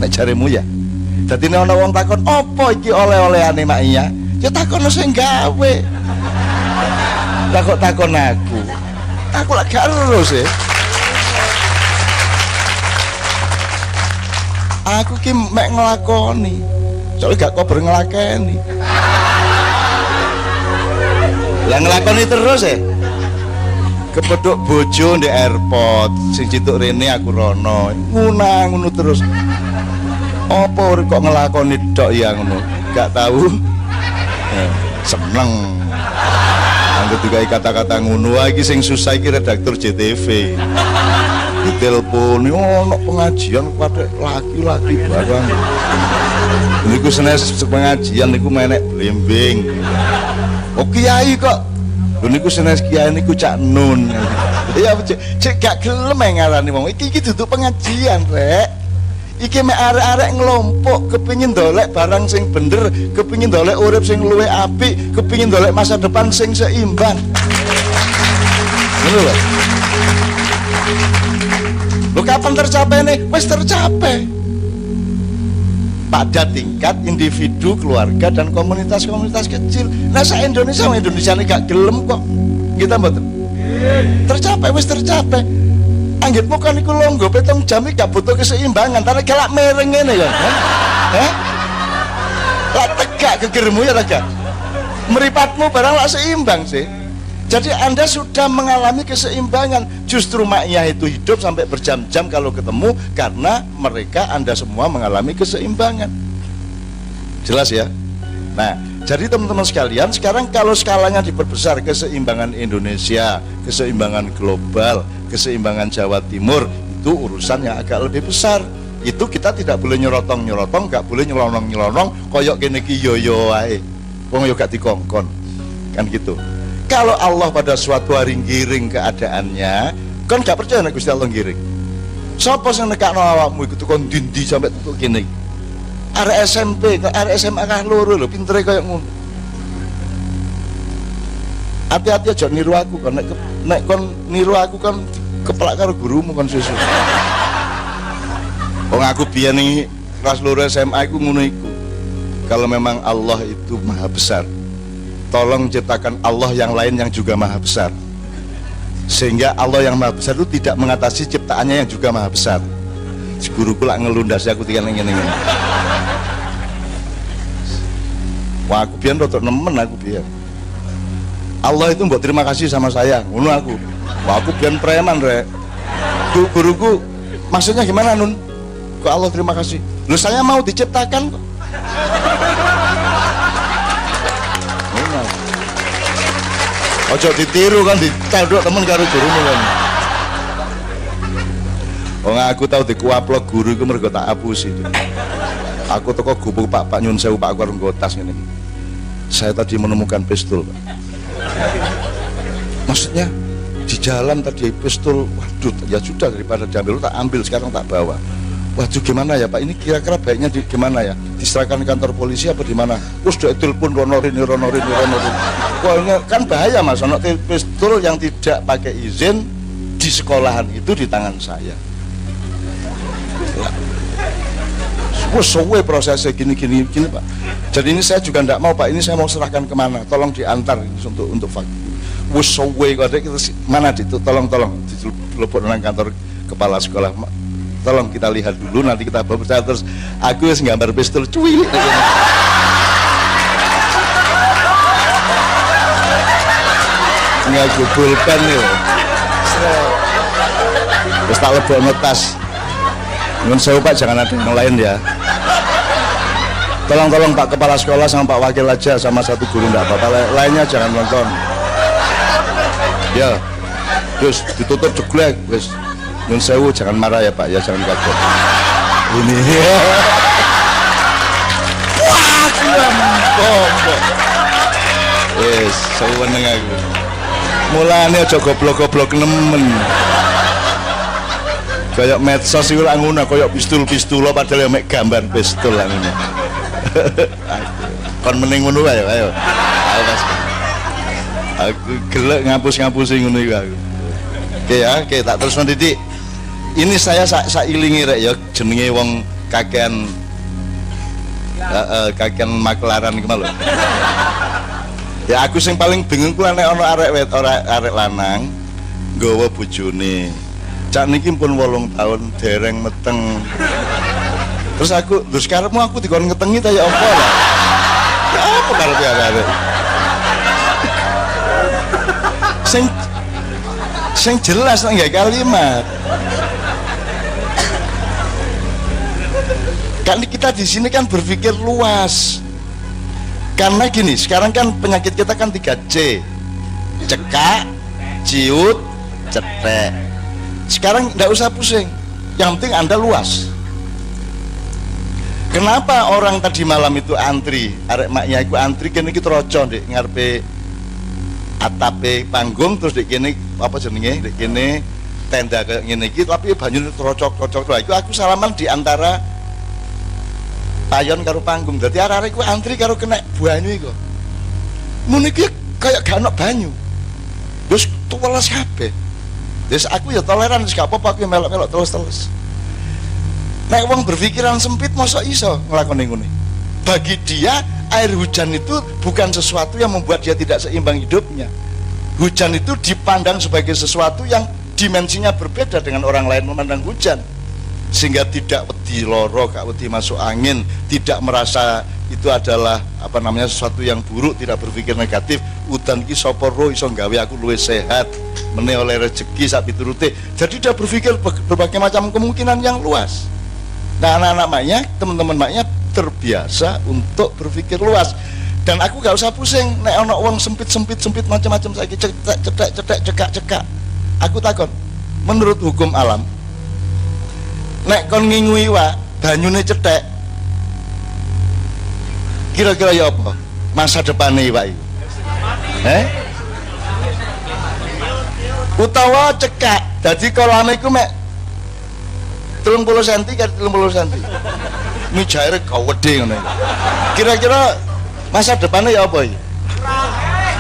nek jaremu ya. Dadi nek ana wong takon, "Apa iki oleh-olehane Mak Iya?" Ya takon sing gawe. Lah kok takon aku? Aku lagi gak terus ya. Aku ki mek nglakoni. Soalnya gak kober nglakeni. Lah nglakoni terus ya. Kepedhok bojo ndek airport, sing cituk rene aku rono. Ngono terus. Apa urip kok nglakoni tok ya ngono? Gak tahu. Seneng. Anggo digawe kata-kata ngono iki sing susah iki redaktur JTV. Ditelepon ono pengajian pada laki-laki barang. Niku senes pengajian niku menek blimbing. Oh kiai kok. Lho niku senes kiai niku Cak Nun. Ya cek gak gelem ngarani wong iki duduk pengajian, Rek. Iki mek arek-arek ngelompok kepingin dolek barang sing bener, kepingin dolek urip sing luwih apik, kepingin dolek masa depan sing seimbang. Ngono lho. Lho kapan tercapai nih? Wis tercapai. Pada tingkat individu, keluarga dan komunitas-komunitas kecil. Nah Indonesia ini gak gelem kok. Kita mboten. Tercapai, wis tercapai. Anggitmu kan iku longgo petong jam iki gak butuh keseimbangan, tapi galak mereng ngene ya. Lah tegak gegermu ya tegak. Meripatmu barang lak seimbang sih. Jadi Anda sudah mengalami keseimbangan. Justru Mak Iya itu hidup sampai berjam-jam kalau ketemu karena mereka Anda semua mengalami keseimbangan. Jelas ya? Nah, jadi teman-teman sekalian, sekarang kalau skalanya diperbesar, keseimbangan Indonesia, keseimbangan global, keseimbangan Jawa Timur, itu urusan yang agak lebih besar. Itu kita tidak boleh nyerotong-nyerotong, gak boleh nyelonong-nyelonong koyok kene ki yo-yo wae. Wong yo gak dikongkon. Kan gitu. Kalau Allah pada suatu hari ngiring keadaannya, kan gak percaya nek Gusti Allah ngiring. Sapa sing nekakno awakmu iku tukon dindi sampai tutuk kene. Arek SMP, arek SMA kah loro lho, pintere koyo ngono. Hati-hati aja niru aku kan, nek kon niru aku kan keplak karo gurumu kon susu. Wong aku biyen ning kelas loro SMA iku ngono iku. Kalau memang Allah itu maha besar, tolong ciptakan Allah yang lain yang juga maha besar, sehingga Allah yang maha besar itu tidak mengatasi ciptaannya yang juga maha besar. Guruku lak ngelundasi aku tinggal ngene ngene. Wah aku biyen rotok nemen aku biyen. Allah itu mbok terima kasih sama saya, ngono aku. Wah aku biyen preman, Rek. Guruku maksudnya gimana, Nun? Kok Allah terima kasih? Loh saya mau diciptakan kok. Ojo ditiru kan, ditanduk temen karo gurumu kan. Wong aku tau dikuaplok guru iku mergo tak apusi. Aku teko gubuk Pak nyun sewu Pak aku arep nggo tas ngene. Saya tadi menemukan pistol, Pak. Maksudnya di jalan tadi pistol, waduh ya sudah daripada diambil tak ambil sekarang tak bawa. Waduh gimana ya Pak, ini kira-kira baiknya gimana ya, diserahkan kantor polisi apa di mana? Terus dia telepon ronorin. Wah ini kan bahaya Mas, ono pistol yang tidak pakai izin di sekolahan itu di tangan saya. Suwe prosesnya gini Pak. Jadi ini saya juga tidak mau Pak, ini saya mau serahkan kemana? Tolong diantar untuk fakta. Suwe kok mana itu? Tolong ditelepon nang kantor kepala sekolah. Tolong kita lihat dulu, nanti kita bawa terus. Aku wis nggambar pistol cuy. Ngaku pulpen yo. Terus tak lebokno tas. Nyuwun sewu Pak, jangan ada yang lain ya. Tolong Pak kepala sekolah sama Pak wakil aja sama satu guru enggak apa-apa. Lainnya jangan nonton. Ya. Terus ditutup jeglek wis. Nyuwun sewu jangan marah ya Pak ya, jangan kaget. Ini. Wah, kok. Wis, seneng aku. Mulane aja goblok-goblok nemen. Kayak medsos iku lak ngono, kayak pistol padahal mek gambar pistol lan ngono. Kon mending ngono ae ayo. Aku gelek ngapus-ngapusi ngono iku aku. Oke ya, oke tak terus Didik. Ini saya sak ilingi rek ya, jenenge wong kakean kakean maklaran iki lho. Ya aku sing paling bingung ku nek ana arek lanang nggawa bojone. Cak niki pun 8 tahun dereng meteng. Terus aku, terus karepmu aku dikon ngetengi ta ya apa lah. Ya apa karepe arek. Sing jelas nang gak kalimat. Kan kita di sini kan berpikir luas. Karena gini, sekarang kan penyakit kita kan 3C. Cekak, ciut, cetek. Sekarang enggak usah pusing. Yang penting Anda luas. Kenapa orang tadi malam itu antri? Arek maknya iku antri kene iki troco ndek ngarepe atape panggung, terus ndek kene apa jenenge? Ndek kene tenda kayak ngene iki tapi banyune trocok-trocok. Lha iku aku salaman di antara payon karo panggung. Dadi arek-arek iku antri karo kena banyu iku. Mun iki kayak gak ono banyu. Wis tuweles kabeh. Wis aku ya toleran, wis gak apa-apa aku melok-melok terus-terus. Nek wong berpikiran sempit masa iso nglakoni ngene. Bagi dia air hujan itu bukan sesuatu yang membuat dia tidak seimbang hidupnya. Hujan itu dipandang sebagai sesuatu yang dimensinya berbeda dengan orang lain memandang hujan. Sehingga tidak wedi loro, gak wedi masuk angin, tidak merasa itu adalah apa namanya sesuatu yang buruk, tidak berpikir negatif. Udan ki sapa ro iso gawe aku luwih sehat, meneh oleh rezeki sak piturute. Jadi dia berpikir berbagai macam kemungkinan yang luas. Nah, anak-anak maknya, teman-teman maknya terbiasa untuk berpikir luas. Dan aku gak usah pusing nek ana wong sempit macam-macam saiki cekak. Aku takon, menurut hukum alam nek kon ngingui wae banyune cetek, kira-kira ya apa masa depane Pak iki? Utawa cekak, dadi kolame iku mek 30 cm kali 30 cm. Ini jaire gawedhe ngono. Kira-kira masa depannya ya apa iki?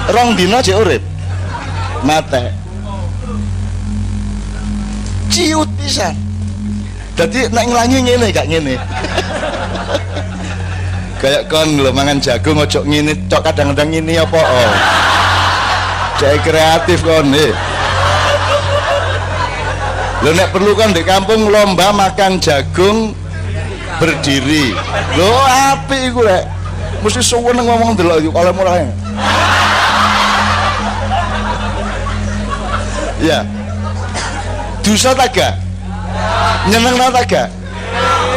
Rong dina jek urip. Mate. Ciut pisan. Dadi nek nglangi ngene gak ngene. Kayak kon lho mangan jagung ojo ngene tok, kadang-kadang ngene apa oh. Cek kreatif kon Lho nek perlu kan di kampung lomba makan jagung berdiri. Lho apik iku rek. Mesti suweneng ngomong delok iki kalau murah. Ya. Dosa ta gak? Nyenengno ta gak?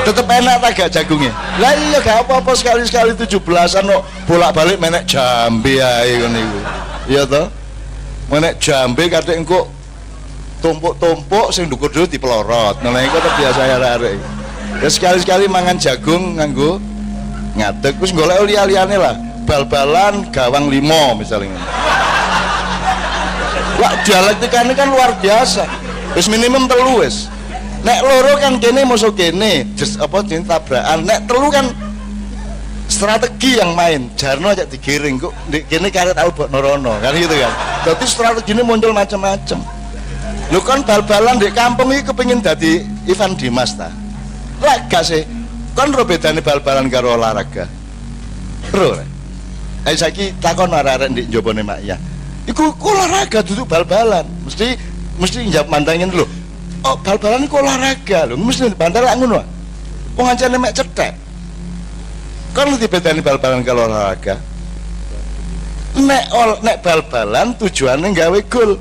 Tetep enak ta gak jagungnya? Lah iya gak apa-apa sekali-sekali 17-an kok bolak-balik menek jambe ae ngono iku. Iya toh? Menek jambe katik engko tumpuk-tumpuk sing ndukur dhewe dipelorot. Nah iku biasa arek-arek. Ya sekali-sekali mangan jagung nganggo ngadeg wis golek liya-liyane lah. Bal-balan gawang 5 misalnya. Wah, dialektikane kan luar biasa. Wis minimum 3 wis. Nek loro kan kene musuh kene, apa jeneng tabrakan. Nek 3 kan strategi yang main. Jarno aja digiring kok kene karet Albok Norono kan gitu kan. Dadi strategine muncul macam-macam. Lu kan bal-balan di kampung ini kepingin dadi Ivan Dimas ta? Lah gak sih? Kan ro bedane bal-balan karo olahraga. Ro. Ayo saiki takon arek-arek ndek njobone makya. Iku olahraga duduk bal-balan. Mesti njawab mandangin lho. Oh, bal-balan iku olahraga lho. Mesti bandar lak ngono. Wong ancane mek cetek. Kan lu dibedani bal-balan karo olahraga. Nek bal-balan tujuannya gawe gol.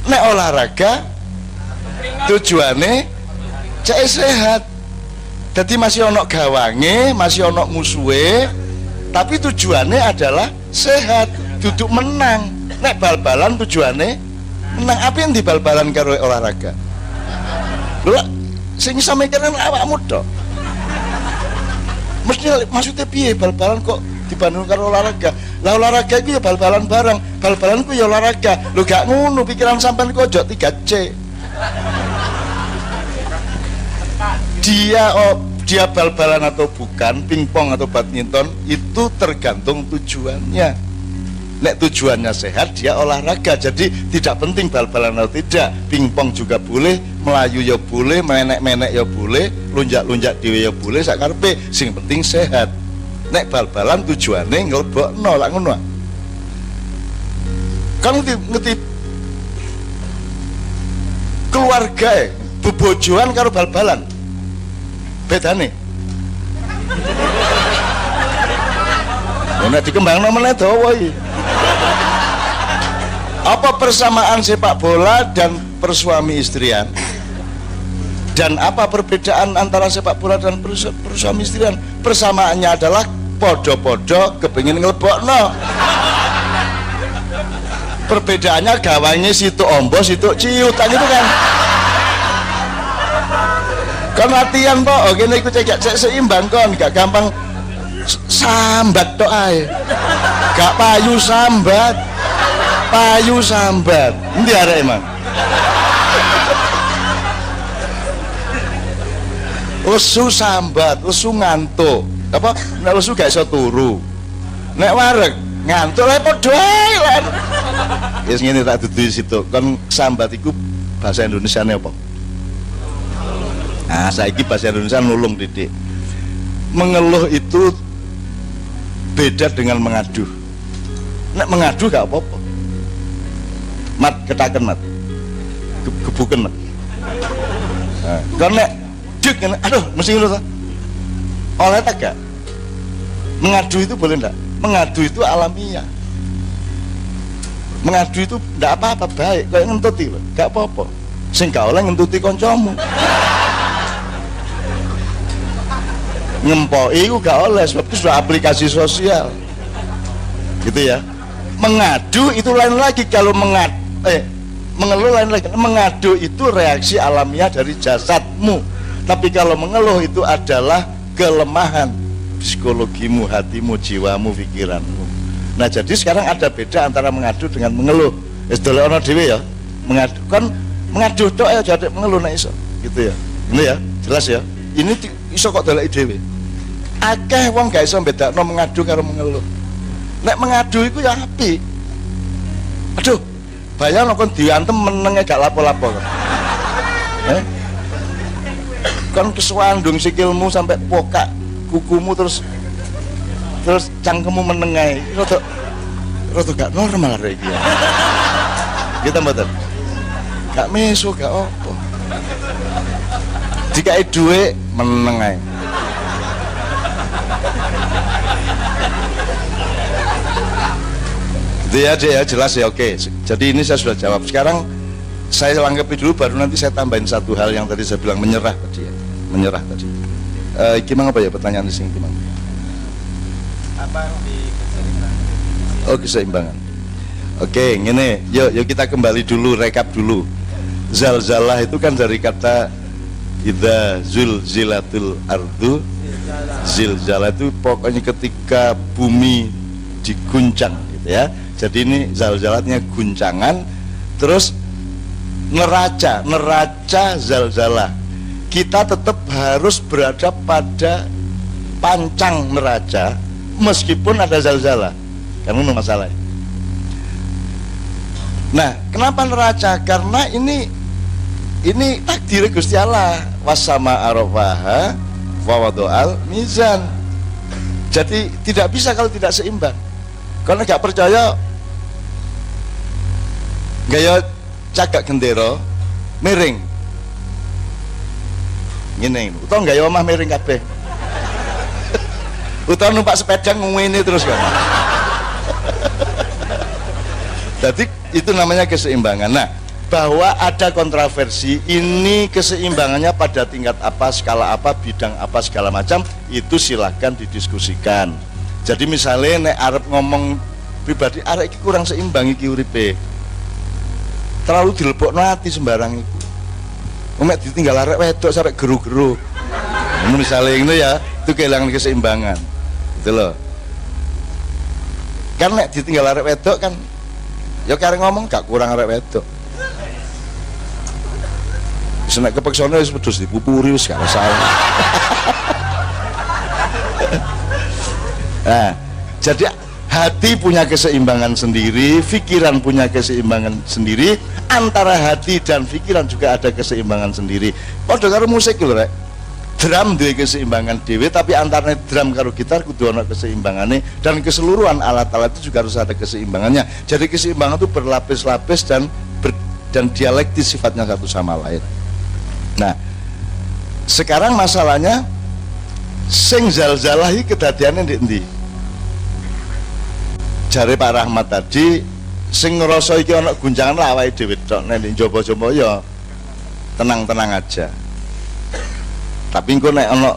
Nek olahraga tujuannya cek sehat. Jadi masih ono gawange, masih ono musuhe, tapi tujuannya adalah sehat, duduk menang. Nek bal-balan tujuannya menang. Apa yang di bal-balan karo olahraga? Lho, sing iso mikirin awakmu tok. Mesti maksudnya piye bal-balan kok dibanding karo olahraga? Lah olahraga itu ya bal-balan bareng, bal-balan itu ya olahraga. Lu gak ngono pikiran sampean kok ojo 3C. Dia bal-balan atau bukan, pingpong atau badminton itu tergantung tujuannya. Nek tujuannya sehat dia olahraga, jadi tidak penting bal-balan atau tidak, pingpong juga boleh, melayu ya boleh, menek-menek ya boleh, lunjak-lunjak dhewe ya boleh, sakarepe, sing penting sehat. Nek bal-balan tujuannya nglebokno lak ngono. Kan ngerti keluarga bebojoan karo bal-balan bedane. Nek dikembangno meneh dawa iki. Apa persamaan sepak bola dan persuami istrian? Dan apa perbedaan antara sepak bola dan persuami istrian? Persamaannya adalah podo-podo kepengin nglebokno. Perbedaannya gawangnya situ ombo, situ ciutan itu kan. Kan latihan kok, oke nek iku cek seimbang kon, gak gampang sambat tok ae. Gak payu sambat. Payu sambat. Endi arek emang? Lesu sambat, lesu ngantuk. Apa? Nek lesu gak iso turu. Nek wareg ngantuk lek padha ae lan. Wis ngene tak dudu situ. Kon sambat iku bahasa Indonesiane apa? Nah, saiki bahasa Indonesia nulung Didik. Mengeluh itu beda dengan mengadu. Nek mengadu gak apa-apa. Mat ketaken mat. Gebuken mat. Nah, kon nek dik aduh mesti ngono ta. Oleh tak gak? Mengadu itu boleh enggak? Mengadu itu alamiah. Mengadu itu enggak apa-apa, baik. Kayak ngentuti lho, gak apa-apa. Sing gak oleh ngentuti kancamu. Ngempoki iku gak oleh sebab itu sudah aplikasi sosial. Gitu ya. Mengadu itu lain lagi. Kalau mengeluh lain lagi. Mengadu itu reaksi alamiah dari jasadmu. Tapi kalau mengeluh itu adalah kelemahan psikologimu, hatimu, jiwamu, pikiranmu. Nah, jadi sekarang ada beda antara mengadu dengan mengeluh. Wis dolekno dhewe ya. Mengadu kan mengadu tok ya jadi mengeluh nek iso. Gitu ya. Ini ya, jelas ya. Ini iso kok doleki dhewe. Akeh wong gak iso bedakno mengadu karo mengeluh. Nek mengadu iku ya apik. Aduh, bayang kon diantem menenge gak lapo-lapo kan. Kon keswandung sikilmu sampai pokak kukumu terus cangkemmu menengai. Rada gak normal rek iki. Kita mboten. Gak meso gak apa. Dikai dhuwit menengai. Itu ya, ya jelas ya, oke. Jadi ini saya sudah jawab. Sekarang saya langgapi dulu, baru nanti saya tambahin satu hal yang tadi saya bilang menyerah tadi ya. Menyerah tadi. Gimana apa ya pertanyaan di sini gimana? Apa di keseimbangan? Oh, keseimbangan. Oke, gini, yuk kita kembali dulu, rekap dulu. Zalzalah itu kan dari kata idza zulzilatul ardu. Zilzalah itu pokoknya ketika bumi diguncang gitu ya. Jadi ini zalzalatnya guncangan, terus neraca zalzalah. Kita tetap harus berada pada pancang neraca meskipun ada zalzalah. Karena itu masalah. Nah, kenapa neraca? Karena ini takdir Gusti Allah. Wasama arafaha wa wadoal mizan. Jadi tidak bisa kalau tidak seimbang. Karena gak percaya gaya cagak gendera miring ngene utawa gaya omah miring kabeh utawa numpak sepeda ngene terus kan. Jadi itu namanya keseimbangan. Nah, bahwa ada kontroversi ini keseimbangannya pada tingkat apa, skala apa, bidang apa, segala macam itu silahkan didiskusikan. Jadi misalnya nek arep ngomong pribadi arek iki kurang seimbang iki uripe, terlalu dilebokno ati sembarang iku. Nek ditinggal arek wedok sampe geru-geru. Ini misalnya itu ya, itu kehilangan keseimbangan. Gitu loh. Kan nek ditinggal arek wedok kan ya karek ngomong gak kurang arek wedok. Wis nek kepeksane wis wedhus dipupuri wis gak masalah. Nah, jadi hati punya keseimbangan sendiri, pikiran punya keseimbangan sendiri, antara hati dan pikiran juga ada keseimbangan sendiri. Padha karo musik lho rek, drum duwe keseimbangan dhewe, tapi antara drum karo gitar kudu ana keseimbangane, dan keseluruhan alat-alat itu juga harus ada keseimbangannya. Jadi keseimbangan itu berlapis-lapis dan dialektis sifatnya satu sama lain. Nah, sekarang masalahnya sing zalzalah iki kedadiane ndek endi? Jare Pak Rahmat tadi, sing ngrasa iki ana guncangan lah awake dhewe tok, nek njaba-njaba ya tenang-tenang aja. Tapi engko nek ana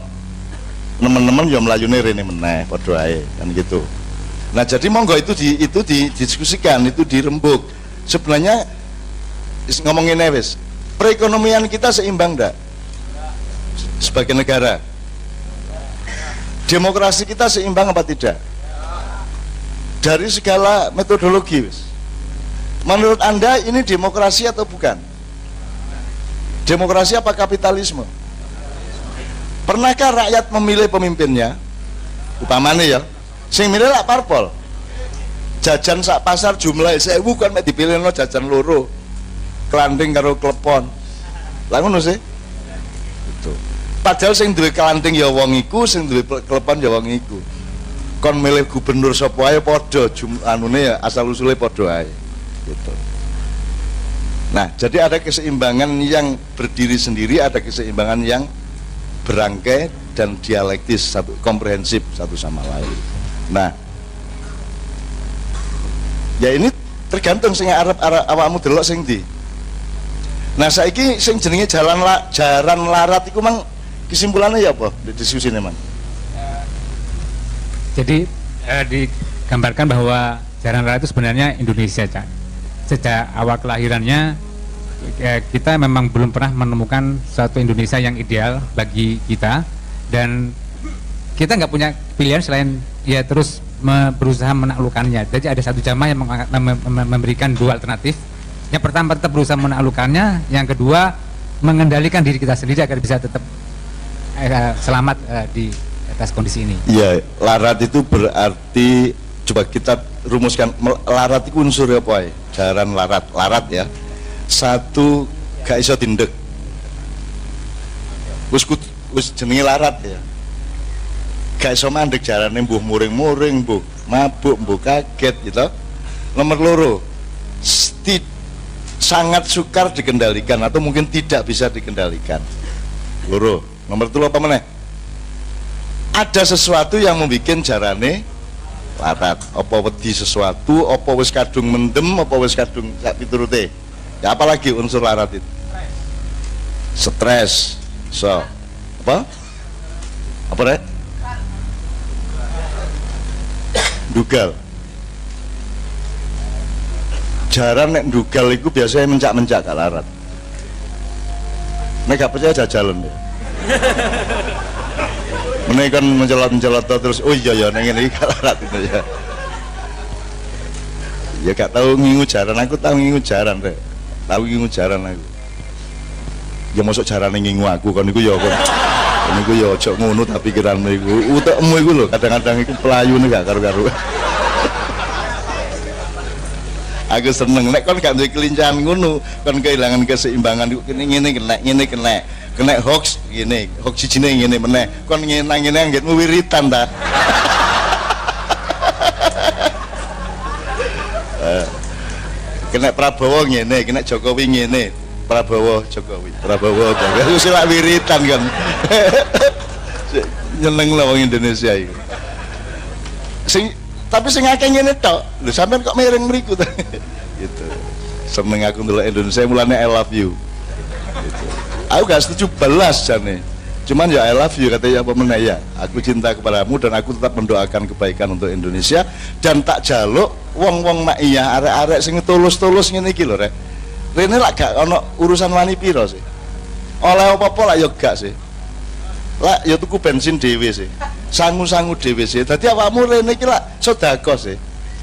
nemen-nemen ya mlayune rene meneh padha ae kan gitu. Nah, jadi monggo itu didiskusikan, itu dirembuk. Sebenarnya ngomong ngene wis, perekonomian kita seimbang ndak? Sebagai negara. Demokrasi kita seimbang apa tidak? Dari segala metodologi wis. Menurut Anda ini demokrasi atau bukan? Demokrasi apa kapitalisme? Pernahkah rakyat memilih pemimpinnya? Upamane ya, sing milih lak parpol. Jajan sak pasar jumlah 1000 kan mek dipilihno jajan loro. Kelanting karo klepon. Lah ngono sih. Itu. Padahal sing duwe kelanting ya wong iku, sing duwe klepon ya wong iku. Kon milih gubernur sapa ae padha anune ya asal usule padha ae. Gitu. Nah, jadi ada keseimbangan yang berdiri sendiri, ada keseimbangan yang berangkai dan dialektis, satu komprehensif satu sama lain. Nah, ya ini tergantung sing arep awakmu delok sing ndi. Nah, saiki sing jenenge jalan larat iku mang kesimpulannya ya apa di diskusine, Mang? Jadi digambarkan bahwa jalan larat itu sebenarnya Indonesia, Cak. Sejak awal kelahirannya kita memang belum pernah menemukan suatu Indonesia yang ideal bagi kita, dan kita nggak punya pilihan selain ya terus berusaha menaklukkannya. Jadi ada satu jamaah yang memberikan dua alternatif. Yang pertama tetap berusaha menaklukkannya, yang kedua mengendalikan diri kita sendiri agar bisa tetap selamat di atas kondisi ini. Iya, larat itu berarti, coba kita rumuskan, larat itu unsur apa ya? Jaran larat ya. Satu, gak iso tindek. Wis jenenge larat ya. Gak iso mandek jarane, mbuh muring-muring, mbuh mabuk, mbuh kaget gitu. Nomor loro, sangat sukar dikendalikan atau mungkin tidak bisa dikendalikan. Loro. Nomor telu apa meneh? Ada sesuatu yang membuat jarane larat. Apa wedi sesuatu, apa wis kadung mendem, apa wis kadung sak piturute. Ya apalagi unsur larat itu? Stres. So, apa? Apa rek? Dugal. Jaran nek dugal itu biasanya mencak-mencak gak larat. Nek gak percaya jajalan ya. Mereka kan mencelot-mencelot terus, oh iya ya, neng ini larat itu ya. Ya gak tahu ngingu jaran, aku tahu ngingu jaran deh, tahu ngingu jaran aku. Ya masuk jaran ngingu aku, kan itu ya kan. Kan itu ya cok ngono tapi pikiranmu itu, utekmu itu loh, kadang-kadang itu pelayu nih gak karu-karu. Aku seneng, nek kon gak duwe kelincahan ngono, kon kehilangan keseimbangan iku ngene kena hoax gini, hoax sijine ngene meneh. Kon ngene anggitmu wiritan ta. Kena Prabowo ngene, kena Jokowi ngene. Prabowo Jokowi. Wis lak wiritan kan. Nyeneng lah wong Indonesia iku. Tapi sing akeh ngene tok. Lho sampean kok miring mriku ta? Gitu. Seneng aku ndelok Indonesia mulane I love you. Gitu. Aku gak setuju balas jane. Cuman ya I love you katanya apa meneh ya. Aku cinta kepadamu dan aku tetap mendoakan kebaikan untuk Indonesia dan tak jaluk wong-wong mak iya arek-arek sing tulus-tulus ngene iki lho rek. Rene lak gak ono urusan wani piro sih. Oleh apa-apa lak yo gak sih. Lak ya tuku bensin dhewe sih. Sangu-sangu dhewe sih. Dadi awakmu rene iki lak sedekah sih.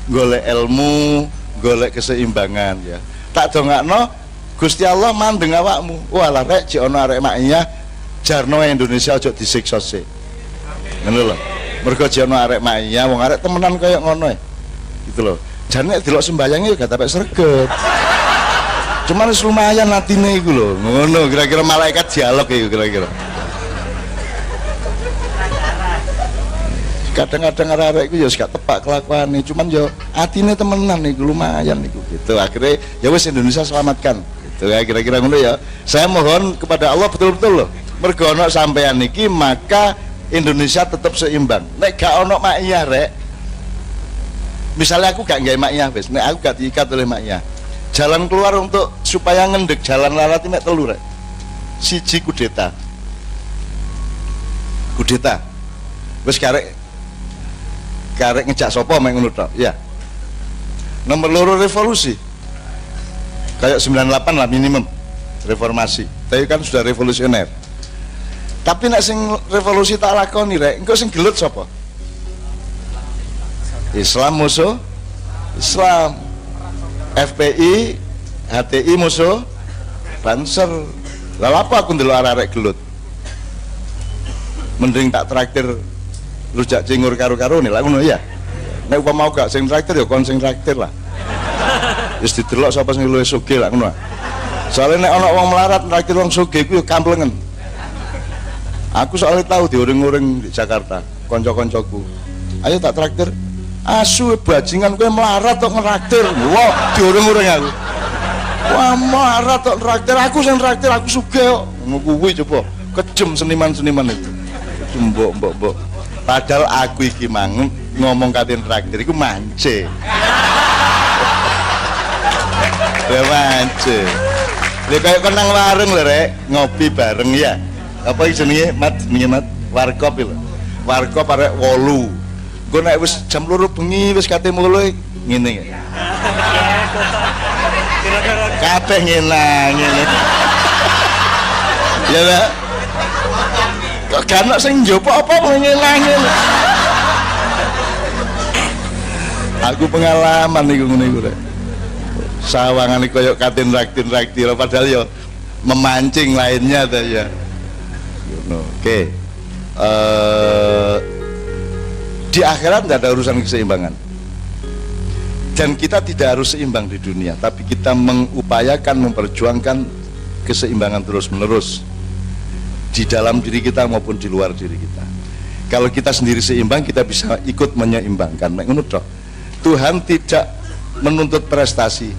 Golek ilmu, golek keseimbangan ya. Tak dongakno Gusti Allah mandeng awakmu. Walah rek jek ana arek makiyah jarno Indonesia aja disiksa sih. Ngono lho. Mergo jek ana arek makiyah wong arek temenan kaya ngono. gitu loh. Jane nek delok sembayangnya gak tapek sregep. Cuman wis lumayan atine iku lho. Ngono kira-kira malaikat dialog iku kira-kira. Kadang-kadang arek-arek iku ya gak tepak kelakuane, cuman ya atine temenan iku lumayan iku gitu. Akhirnya ya wis Indonesia selamatkan. Gitu ya kira-kira ngono ya. Saya mohon kepada Allah betul-betul loh. Mergo ono sampean iki maka Indonesia tetap seimbang. Nek gak ono makiyah rek. Misalnya aku gak nggawe makiyah wis, nek aku gak diikat oleh makiyah. Jalan keluar untuk supaya ngendek jalan larat ini telu rek. Siji kudeta. Kudeta. Wis karek ngejak sapa mek ngono tok. Ya. Nomor loro revolusi. Kayak 98 lah minimum reformasi. Tapi kan sudah revolusioner. Tapi nek sing revolusi tak lakoni rek, engko sing gelut sapa? Islam musuh Islam. FPI, HTI musuh Banser. Lah apa aku ndelok arek-arek gelut? Mending tak traktir rujak cingur karo-karo nih lah ngono ya. Nek upama mau gak sing traktir ya kon sing traktir lah. Wis didelok sapa sing luwih sugih lah ngono. Soalnya nek ana wong melarat traktir wong sugih ku ya kamplengen. Aku soalnya tahu diuring-uring di Jakarta, konco-koncoku. Ayo tak traktir. Asu bajingan kowe melarat tok nraktir. Wah, diuring-uring aku. Wah, melarat tok nraktir, aku sing traktir, aku sugih kok. Ngono kuwi coba. Kejem seniman-seniman itu. Mbok. Padahal aku iki mang ngomong katin traktir iku mance. Ya mance. Lha kayak kenang warung lho rek, ngopi bareng ya. Apa iki jenenge? Mat warkop lho. Warkop arek 8. Gue naik wis jam 2 bengi wis kate mulai ngene ya. Kabeh ngene. Ya lah. Kok gak ono sing njopo apa ngene. Aku pengalaman iku ngene iku rek. Sawangane koyo katin raktir padahal ya memancing lainnya ta ya. Oke. Di akhirat tidak ada urusan keseimbangan, dan kita tidak harus seimbang di dunia, tapi kita mengupayakan memperjuangkan keseimbangan terus menerus di dalam diri kita maupun di luar diri kita. Kalau kita sendiri seimbang, kita bisa ikut menyeimbangkan. Tuhan tidak menuntut prestasi,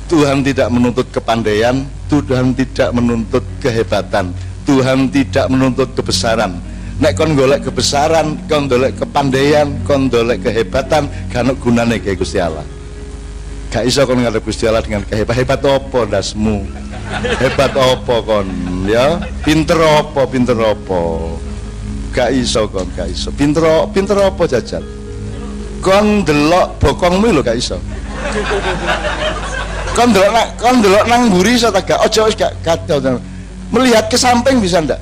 Tuhan tidak menuntut kepandaian, Tuhan tidak menuntut kehebatan, Tuhan tidak menuntut kebesaran. Nek kon golek kebesaran, kon golek kepandaian, kon golek kehebatan, gak ono gunane kayak Gusti Allah. Gak iso kon ngarep Gusti Allah dengan hebat apa dasmu? Hebat apa kon? Ya, pinter apa? Gak iso kon, gak iso. Pinter apa jajal? Kon delok bokongmu lho gak iso. Kon delok nang mburi iso ta gak? Ojo wis gak kacau. Melihat ke samping bisa ndak?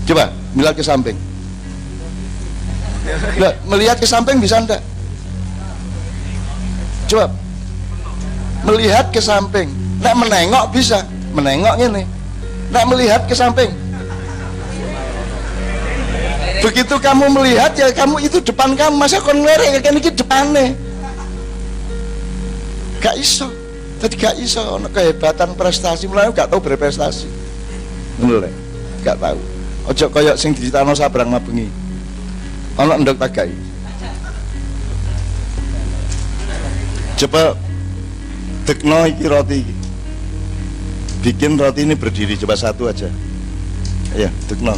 Coba melihat ke samping. Nah, melihat ke samping bisa enggak? Coba melihat ke samping. Nek menengok bisa, menengok ini. Nek melihat ke samping. Begitu kamu melihat ya kamu itu depan kamu, masa kon ngerek kan iki depane. Gak iso. Tadi gak iso ono kehebatan prestasi mulai gak tahu berprestasi. Ngono gak tahu. Ojo koyok sing diceritano sabrang mabengi. Ana ndok tagai. Coba dekno iki roti iki. Bikin roti ini berdiri, coba satu aja. Ya, dekno.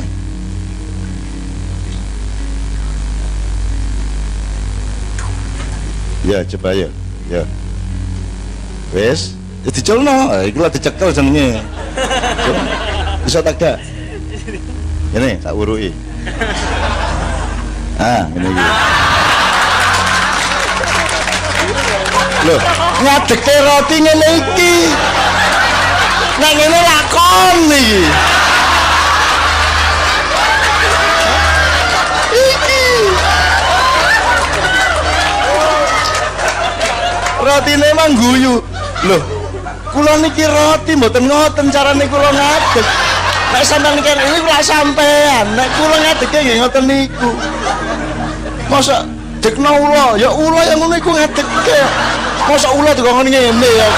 Ya, coba ya. Ya. Wes, ya diculno. Iku lah dicekel jenenge. Bisa tak gak? Ini tak urui. Ini gitu. Loh, ngadeke roti ngene iki. Nek ngene lakon iki. Rotine mang guyu. Loh, kula niki roti mboten ngoten carane kula ngadeg. Nek sampean kene iki ora sampean, nek kula ngadege nggih ngoten niku. Masa Dekno ula, ya ula yang ngono iku ngadekke. Mosok ula dikon ngene ya.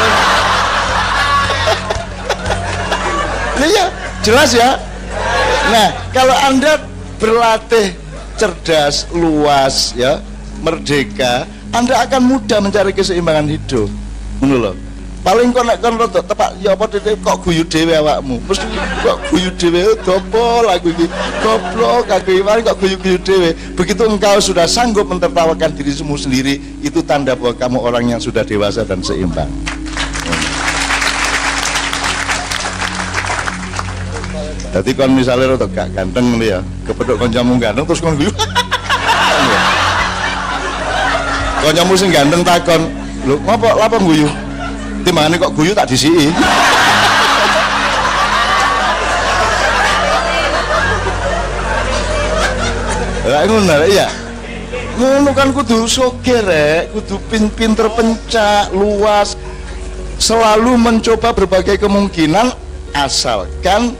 Iya, jelas ya. Nah, kalau Anda berlatih cerdas, luas ya, merdeka, Anda akan mudah mencari keseimbangan hidup. Ngono lho. Paling kok nek kon rada tepak ya apa titik kok guyu dhewe awakmu. Mesti kok guyu dhewe dopo lagu iki. Goblok aku iki kok guyu-guyu dhewe. Begitu engkau sudah sanggup mentertawakan dirimu sendiri, itu tanda bahwa kamu orang yang sudah dewasa dan seimbang. Jadi kon misalnya rada gak ganteng nih ya, kepethuk kancamu ganteng terus kon guyu. Kancamu sing ganteng takon, "Lho, ngopo lapa guyu?" Timbangane kok guyu tak disiki. Lah ngono iya. Ngono kan kudu sogeh rek, kudu pinter pencak, luas. Selalu mencoba berbagai kemungkinan asalkan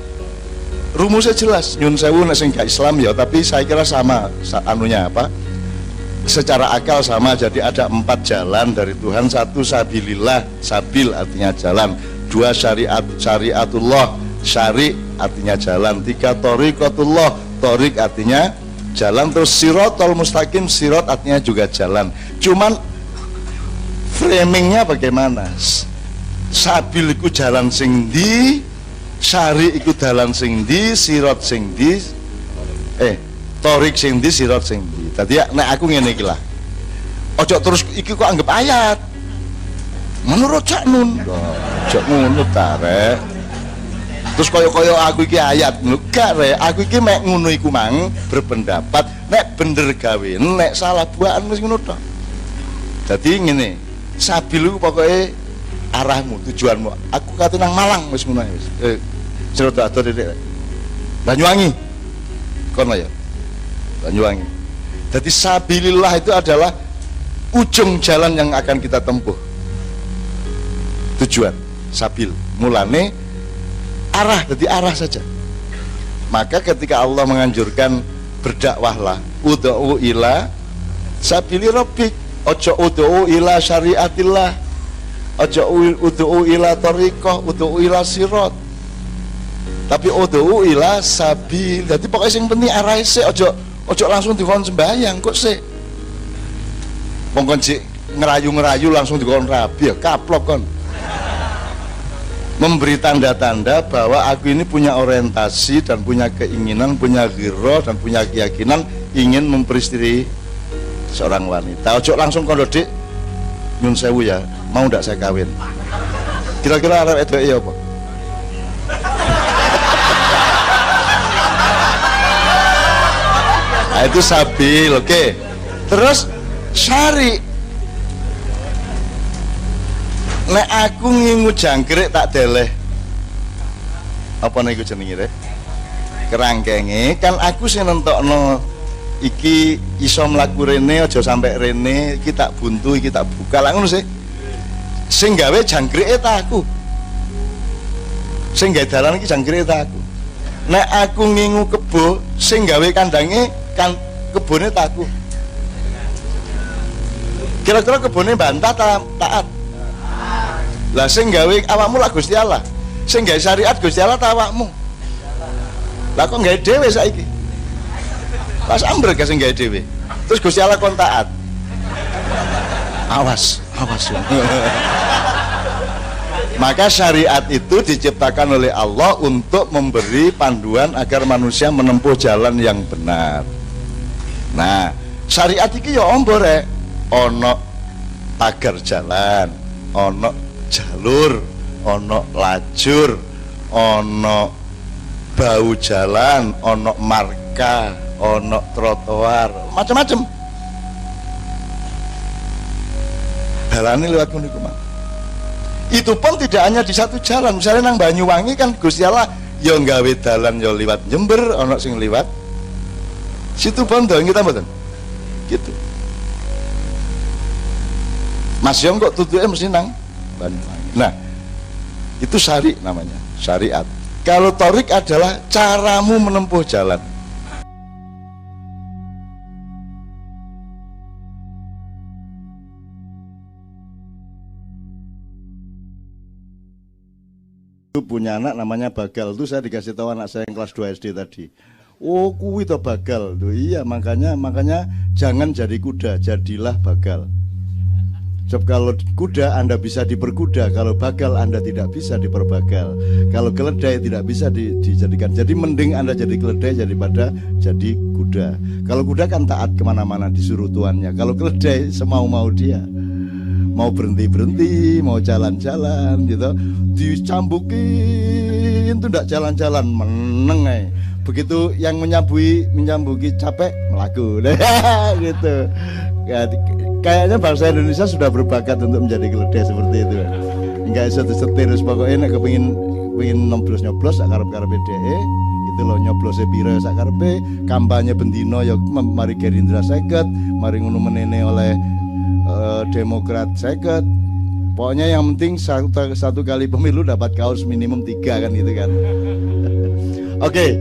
rumusnya jelas. Nyun sewu nek sing gak Islam ya, tapi saya kira sama anunya apa? Secara akal sama. Jadi ada 4 jalan dari Tuhan. 1 sabilillah, sabil artinya jalan. 2 syariatullah, syari artinya jalan. 3 thoriqatullah, thoriq artinya jalan. Terus sirotol mustaqim, sirot artinya juga jalan. Cuman framingnya bagaimana? Sabil iku jalan sing di, syari iku jalan sing di, sirot sing di, thoriq sing di, sirot sing di. Tadi ya, nek aku ngene iki lah. Ojo terus iki kok anggap ayat. Menurut Cak Nun. Ojo ngono ta, Rek. Terus kaya-kaya aku iki ayat. Enggak, Rek. Aku iki mek ngono iku mang berpendapat nek bener gawe, nek salah buahan wis ngono tok. Dadi ngene. Sabil iku pokoke arahmu, tujuanmu. Aku kate nang Malang wis ngono wis. Cerodo atur titik. Banyuwangi. Kono ya. Banyuwangi. Jadi sabilillah itu adalah ujung jalan yang akan kita tempuh. Tujuan, sabil. Mulane arah, jadi arah saja. Maka ketika Allah menganjurkan berdakwahlah, ud'u ila sabili rabbik, ojo ud'u ila syariatillah, ojo ud'u ila thariqah, ud'u ila sirat. Tapi ud'u ila sabil. Jadi pokoknya yang penting arah sih, ojo langsung dikon sembahyang kok sih. Mongkon sik ngerayu-ngerayu langsung dikon rabi ya kaplok kon. Memberi tanda-tanda bahwa aku ini punya orientasi dan punya keinginan, punya ghirah dan punya keyakinan ingin memperistri seorang wanita. Ojo langsung kon Dik, nyun sewu ya, mau ndak saya kawin. Kira-kira arep edok ya apa? Nah, itu sabil, oke. Terus syari. Nek aku ngingu jangkrik tak deleh. Apa niku jenenge rek? Kerangkenge kan aku sing nentokno iki iso mlaku rene aja sampai rene, iki tak buntu, iki tak buka. Lah ngono sih. Sing gawe jangkrike ta aku. Sing gawe dalan iki jangkrike ta aku. Nek aku ngingu kebo, sing gawe kandange kan kebone taku. Kira-kira kebone bantah taat. Lah sing gawe awakmu lah Gusti Allah. Sing gawe syariat Gusti Allah ta awakmu. Lah kok gawe dhewe saiki. Pas ambrek sing gawe dhewe. Terus Gusti Allah kon taat. Awas. Maka syariat itu diciptakan oleh Allah untuk memberi panduan agar manusia menempuh jalan yang benar. Nah, syariat iki ya ombo rek, ono pagar jalan, ono jalur, ono lajur, ono bau jalan, ono marka, ono trotoar, macam-macam. Dalane lewat ngono iku, Mang. Itu pun tidak hanya di satu jalan. Misalnya nang Banyuwangi kan Gusti Allah ya nggawe dalan ya liwat Jember, ono sing liwat situ Bondo kita mboten. Gitu. Mas Yong kok tutuke mesti nang Banyuwangi. Nah, itu syari namanya, syariat. Kalau thoriq adalah caramu menempuh jalan. punya anak namanya Bagal. Itu saya dikasih tahu anak saya yang kelas 2 SD tadi. Oh, kuwi to Bagal. Tuh, iya, makanya jangan jadi kuda, jadilah Bagal. Sebab kalau kuda Anda bisa diperkuda, kalau bagal Anda tidak bisa diperbagal. Kalau keledai tidak bisa dijadikan. Jadi mending Anda jadi keledai daripada jadi kuda. Kalau kuda kan taat kemana-mana disuruh tuannya. Kalau keledai semau-mau dia. Mau berhenti-berhenti, mau jalan-jalan gitu, dicambukin itu ndak jalan-jalan, meneng aja. Begitu yang menyambuki capek melaku gitu. Ya, kayaknya bangsa Indonesia sudah berbakat untuk menjadi keledai seperti itu. Enggak bisa disetir, pokoknya nek kepengin nyoblos sak karep-karepe dhewe, itu loh nyoblose piro sak karepe, kampanye bendino ya mari Gerindra 50, mari ngono menene oleh Demokrat 50. Pokoknya yang penting satu kali pemilu dapat kaos minimum 3 kan gitu kan. Oke,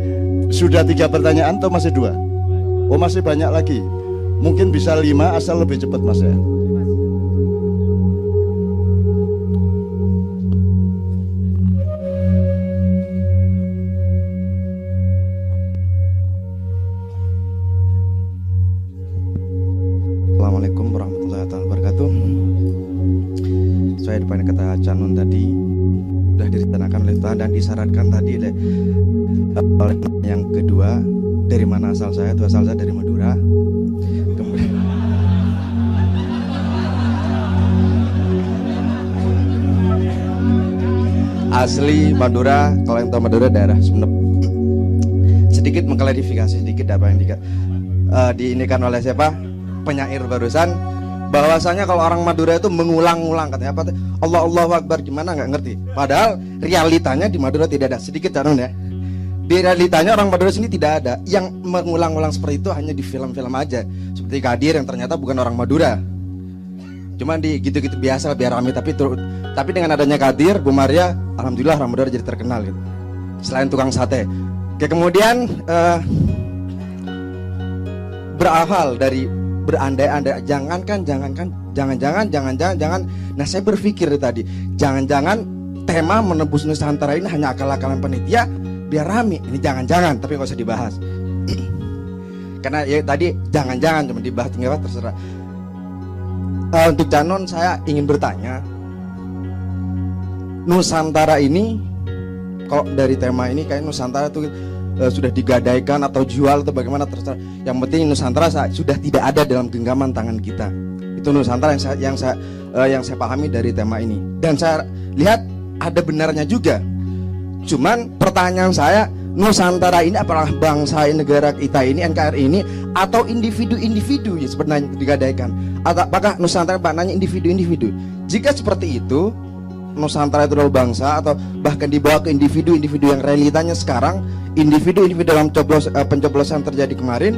sudah 3 pertanyaan atau masih 2? Oh, masih banyak lagi. Mungkin bisa 5 asal lebih cepat Mas ya. Assalamualaikum warahmatullahi wabarakatuh. Saya depan kata Canon tadi sudah direncanakan oleh Tuhan dan disarankan tadi oleh yang kedua, dari mana asal saya? Itu asal saya dari Madura. Kemudian asli Madura. Kalau yang tahu Madura daerah Sumeneb. Sedikit mengklarifikasi sedikit apa yang diinikan oleh siapa? Penyair barusan, bahwasanya kalau orang Madura itu mengulang-ulang katanya apa? Allahu Akbar, gimana nggak ngerti. Padahal realitanya di Madura tidak ada. Sedikit Canon ya. Di realitanya orang Madura sini tidak ada. Yang mengulang-ulang seperti itu hanya di film-film aja. Seperti Kadir yang ternyata bukan orang Madura. Cuman di gitu-gitu biasa biar rame, tapi dengan adanya Kadir, Bu Maria, alhamdulillah orang Madura jadi terkenal gitu. Selain tukang sate. Oke, kemudian berawal dari berandai-andai, jangan. Nah, saya berpikir tadi, jangan-jangan tema menembus Nusantara ini hanya akal-akalan panitia biar rame. Ini jangan-jangan, tapi nggak usah dibahas. Karena ya tadi jangan-jangan cuma dibahas, tinggal terserah. Untuk Canon saya ingin bertanya, Nusantara ini, kalau dari tema ini kayak Nusantara itu sudah digadaikan atau jual atau bagaimana terserah. Yang penting Nusantara sudah tidak ada dalam genggaman tangan kita. Itu Nusantara yang saya pahami dari tema ini. Dan saya lihat ada benarnya juga. Cuman pertanyaan saya, Nusantara ini apakah bangsa negara kita ini, NKRI ini, atau individu-individu ya sebenarnya digadaikan? Atau apakah Nusantara maknanya individu-individu? Jika seperti itu, Nusantara itu adalah bangsa, atau bahkan dibawa ke individu-individu yang realitanya sekarang, individu-individu dalam pencoblosan terjadi kemarin,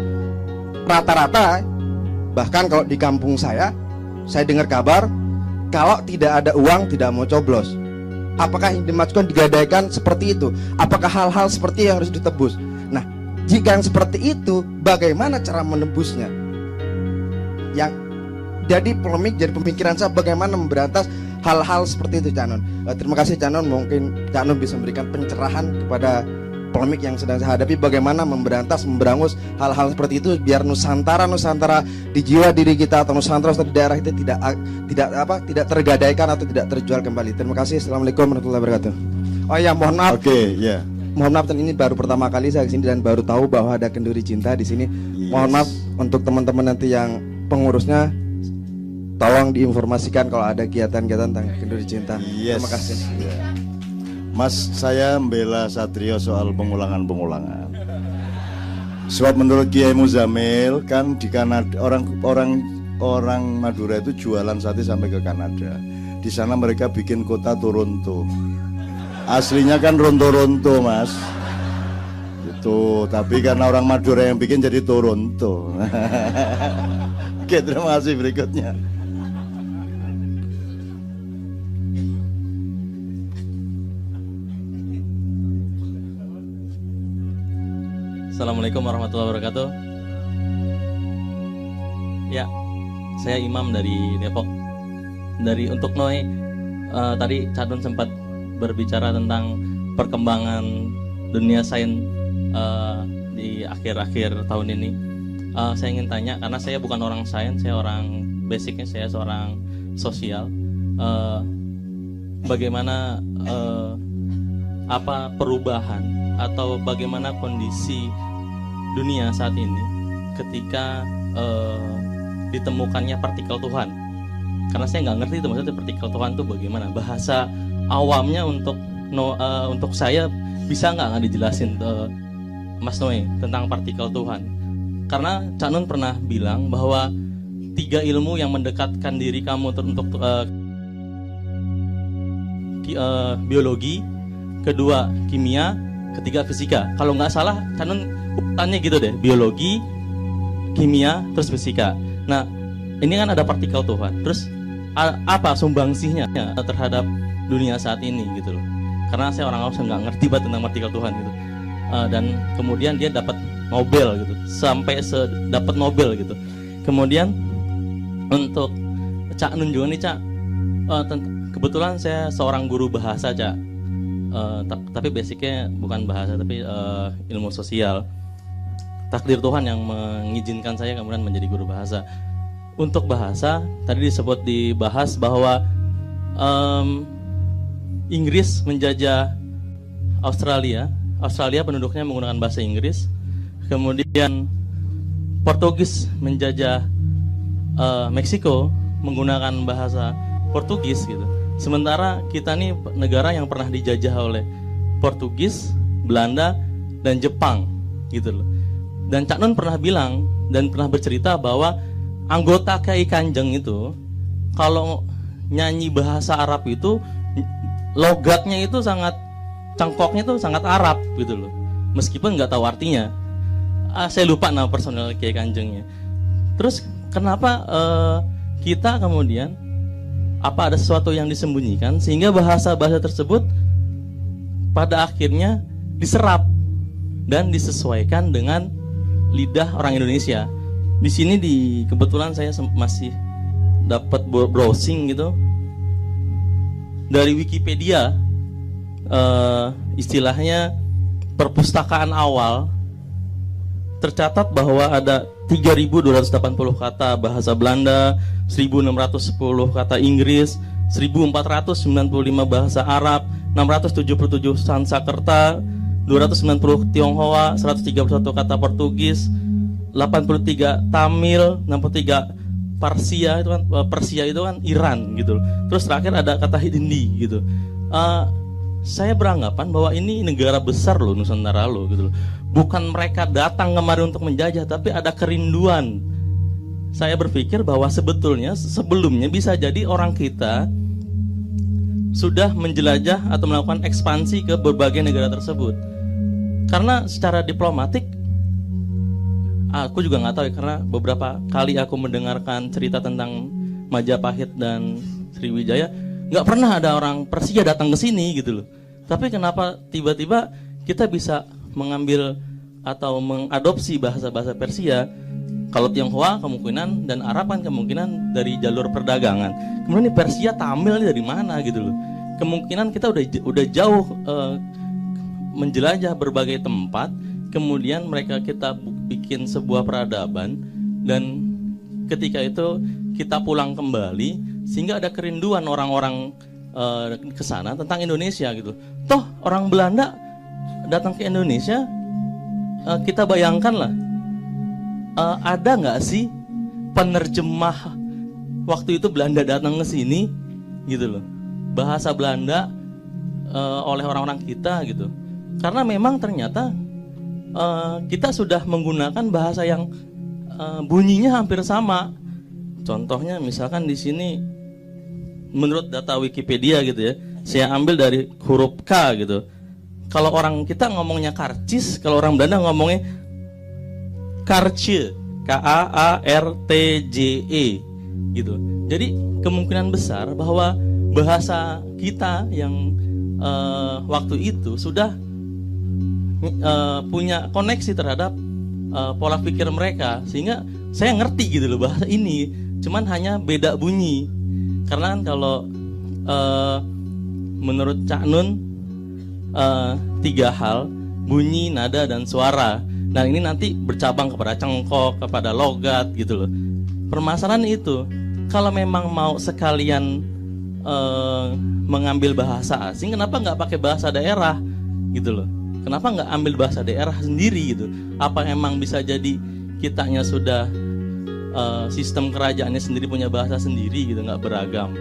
rata-rata bahkan kalau di kampung saya dengar kabar kalau tidak ada uang tidak mau coblos. Apakah yang dimaksudkan digadaikan seperti itu? Apakah hal-hal seperti yang harus ditebus? Nah, jika yang seperti itu, bagaimana cara menebusnya? Yang jadi polemik, jadi pemikiran saya bagaimana memberantas hal-hal seperti itu, Canon. Terima kasih Canon, mungkin Canon bisa memberikan pencerahan kepada polemik yang sedang saya hadapi, bagaimana memberangus hal-hal seperti itu biar Nusantara di jiwa diri kita atau Nusantara di daerah itu tidak tergadaikan atau tidak terjual kembali. Terima kasih. Assalamualaikum warahmatullahi wabarakatuh. Oh ya, mohon maaf. Oke, ya. Mohon maaf, dan ini baru pertama kali saya kesini dan baru tahu bahwa ada kenduri cinta di sini. Yes. Mohon maaf untuk teman-teman nanti yang pengurusnya, tolong diinformasikan kalau ada kegiatan-kegiatan tentang kenduri cinta. Yes. Terima kasih. Ya. Mas, saya membela Satrio soal pengulangan-pengulangan. Sebab menurut Kiai Muzamil kan di Kanada orang Madura itu jualan sate sampai ke Kanada. Di sana mereka bikin kota Toronto. Aslinya kan Ronto-Ronto, Mas. Itu, tapi karena orang Madura yang bikin jadi Toronto. Oke, terima kasih. Berikutnya. Assalamualaikum warahmatullahi wabarakatuh. Ya, saya Imam dari Depok. Untuk Noi, tadi Cadun sempat berbicara tentang perkembangan dunia sains di akhir-akhir tahun ini. Saya ingin tanya, karena saya bukan orang sains, saya orang basicnya saya seorang sosial. Bagaimana apa perubahan atau bagaimana kondisi dunia saat ini ketika ditemukannya partikel Tuhan? Karena saya nggak ngerti itu maksudnya partikel Tuhan itu bagaimana. Bahasa awamnya untuk saya bisa nggak dijelasin Mas Noe tentang partikel Tuhan? Karena Cak Nun pernah bilang bahwa 3 ilmu yang mendekatkan diri kamu untuk biologi, kedua kimia, ketiga fisika. Kalau nggak salah Cak Nun urutannya gitu deh, biologi, kimia, terus fisika. Nah, ini kan ada partikel Tuhan. Terus apa sumbangsihnya terhadap dunia saat ini gitu loh? Karena saya orang awam, saya nggak ngerti banget tentang partikel Tuhan gitu. Dan kemudian dia dapat Nobel gitu, sampai dapat Nobel gitu. Kemudian untuk Cak Nun juga nih Cak, kebetulan saya seorang guru bahasa Cak, tapi basicnya bukan bahasa tapi ilmu sosial. Takdir Tuhan yang mengizinkan saya kemudian menjadi guru bahasa. Untuk bahasa tadi dibahas bahwa Inggris menjajah Australia penduduknya menggunakan bahasa Inggris. Kemudian Portugis menjajah Meksiko menggunakan bahasa Portugis gitu. Sementara kita nih negara yang pernah dijajah oleh Portugis, Belanda, dan Jepang gitu loh. Dan Cak Nun pernah bilang dan pernah bercerita bahwa anggota KI Kanjeng itu kalau nyanyi bahasa Arab itu logatnya itu cangkoknya itu sangat Arab gitu loh. Meskipun nggak tahu artinya. Saya lupa nama personel Kiai Kanjengnya. Terus kenapa kita kemudian apa ada sesuatu yang disembunyikan sehingga bahasa-bahasa tersebut pada akhirnya diserap dan disesuaikan dengan lidah orang Indonesia. Di sini kebetulan saya masih dapat browsing gitu dari Wikipedia, istilahnya perpustakaan awal. Tercatat bahwa ada 3.280 kata bahasa Belanda, 1.610 kata Inggris, 1.495 bahasa Arab, 677 Sanskerta, 290 Tionghoa, 131 kata Portugis, 83 Tamil, 63 Persia itu kan Iran gitu. Terus terakhir ada kata Hindi gitu. Saya beranggapan bahwa ini negara besar loh, Nusantara loh gitu loh. Bukan mereka datang kemari untuk menjajah, tapi ada kerinduan. Saya berpikir bahwa sebelumnya bisa jadi orang kita sudah menjelajah atau melakukan ekspansi ke berbagai negara tersebut. Karena secara diplomatik, aku juga nggak tahu ya, karena beberapa kali aku mendengarkan cerita tentang Majapahit dan Sriwijaya, nggak pernah ada orang Persia datang ke sini gitu loh. Tapi kenapa tiba-tiba kita bisa mengambil atau mengadopsi bahasa-bahasa Persia? Kalau Tionghoa kemungkinan dan Arab kan kemungkinan dari jalur perdagangan. Kemudian ini Persia, Tamil ini dari mana gitu loh. Kemungkinan kita udah jauh menjelajah berbagai tempat. Kemudian kita bikin sebuah peradaban, dan ketika itu kita pulang kembali sehingga ada kerinduan orang-orang ke sana tentang Indonesia gitu. Toh orang Belanda datang ke Indonesia, kita bayangkanlah, ada nggak sih penerjemah waktu itu Belanda datang ke sini gitu loh, bahasa Belanda oleh orang-orang kita gitu. Karena memang ternyata kita sudah menggunakan bahasa yang bunyinya hampir sama. Contohnya misalkan di sini menurut data Wikipedia gitu ya, saya ambil dari huruf K gitu. Kalau orang kita ngomongnya karcis, kalau orang Belanda ngomongnya karce, K-A-A-R-T-J-E gitu. Jadi kemungkinan besar bahwa bahasa kita yang waktu itu sudah punya koneksi terhadap pola pikir mereka, sehingga saya ngerti gitu loh bahasa ini, cuman hanya beda bunyi. Karena kan kalau menurut Cak Nun tiga hal: bunyi, nada, dan suara. Dan ini nanti bercabang kepada cengkok, kepada logat gitu loh. Permasalahan itu, kalau memang mau sekalian mengambil bahasa asing, kenapa nggak pakai bahasa daerah gitu loh? Kenapa nggak ambil bahasa daerah sendiri gitu? Apa emang bisa jadi kitanya sudah sistem kerajaannya sendiri, punya bahasa sendiri gitu, nggak beragam?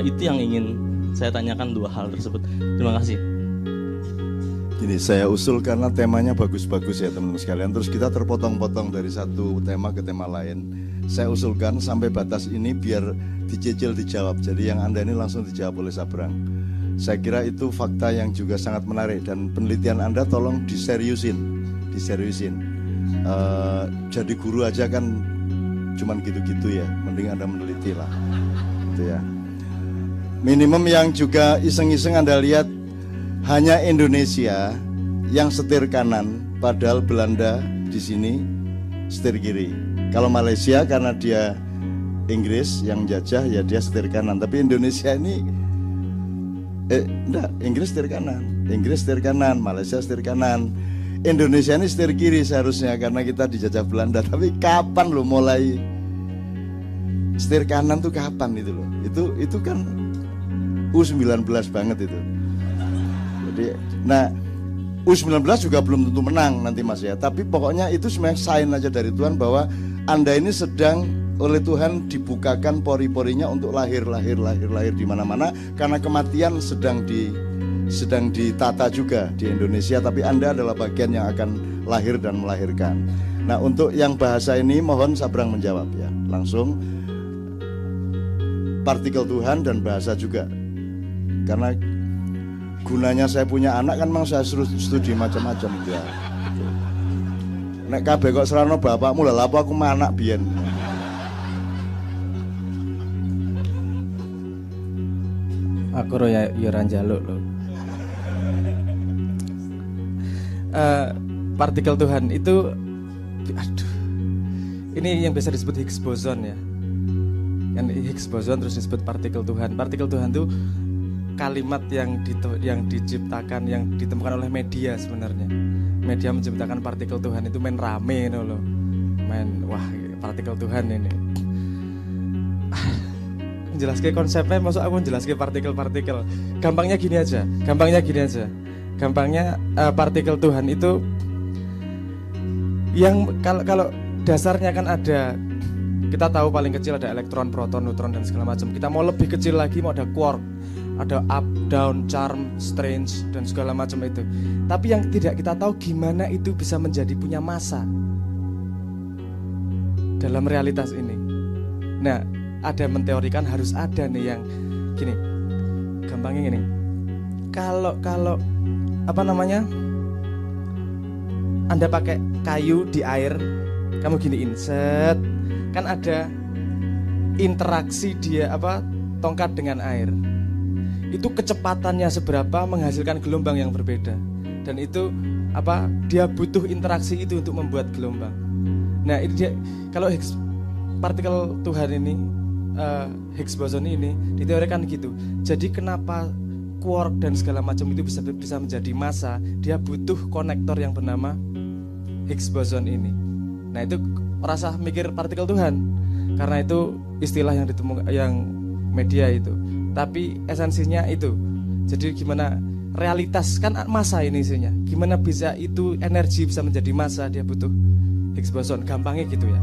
Itu yang ingin saya tanyakan, dua hal tersebut. Terima kasih. Gini, saya usul karena temanya bagus-bagus ya teman-teman sekalian. Terus kita terpotong-potong dari satu tema ke tema lain. Saya usulkan sampai batas ini biar dicicil dijawab. Jadi yang Anda ini langsung dijawab oleh Sabrang. Saya kira itu fakta yang juga sangat menarik. Dan penelitian Anda tolong diseriusin. Jadi guru aja kan cuman gitu-gitu ya. Mending Anda meneliti lah gitu ya. Minimum yang juga iseng-iseng Anda lihat, hanya Indonesia yang setir kanan, padahal Belanda di sini setir kiri. Kalau Malaysia karena dia Inggris yang jajah, ya dia setir kanan. Tapi Indonesia ini enggak, Inggris setir kanan, Malaysia setir kanan. Indonesia ini setir kiri seharusnya karena kita dijajah Belanda. Tapi kapan lo mulai setir kanan tuh kapan itu loh? Itu kan U19 banget itu. Jadi, nah U19 juga belum tentu menang nanti Mas ya. Tapi pokoknya itu sebenarnya sign aja dari Tuhan bahwa Anda ini sedang oleh Tuhan dibukakan pori-porinya untuk lahir di mana-mana, karena kematian sedang ditata juga di Indonesia. Tapi Anda adalah bagian yang akan lahir dan melahirkan. Nah, untuk yang bahasa ini mohon Sabrang menjawab ya. Langsung partikel Tuhan dan bahasa juga. Karena gunanya saya punya anak kan memang saya suruh studi macam-macam ya. Nek kabeh kok serano bapakmu lha apa aku anak biyen. Aku ya ora njaluk lho. Partikel Tuhan itu, aduh, ini yang biasa disebut Higgs boson ya. Yang Higgs boson terus disebut partikel Tuhan. Partikel Tuhan itu kalimat yang diciptakan, yang ditemukan oleh media sebenarnya. Media menciptakan partikel Tuhan itu main rame loh. Wah, partikel Tuhan ini. Menjelaskan konsepnya, maksud aku menjelaskan partikel-partikel. Gampangnya gini aja. Gampangnya partikel Tuhan itu yang kalau dasarnya kan ada, kita tahu paling kecil ada elektron, proton, neutron dan segala macam. Kita mau lebih kecil lagi mau ada quark, ada up, down, charm, strange dan segala macam itu. Tapi yang tidak kita tahu gimana itu bisa menjadi punya massa dalam realitas ini. Nah, ada menteorikan harus ada nih yang gini. Gampangnya gini. Kalau apa namanya? Anda pakai kayu di air, kamu giniin, set. Kan ada interaksi dia tongkat dengan air. Itu kecepatannya seberapa menghasilkan gelombang yang berbeda. Dan itu dia butuh interaksi itu untuk membuat gelombang. Nah, ini dia, kalau partikel Tuhan ini, Higgs boson ini diteorikan gitu. Jadi kenapa quark dan segala macam itu bisa menjadi massa? Dia butuh konektor yang bernama Higgs boson ini. Nah, itu rasa mikir partikel Tuhan. Karena itu istilah yang ditemukan yang media itu. Tapi esensinya itu. Jadi gimana realitas kan massa ini isinya. Gimana bisa itu energi bisa menjadi massa? Dia butuh Higgs boson. Gampangnya gitu ya.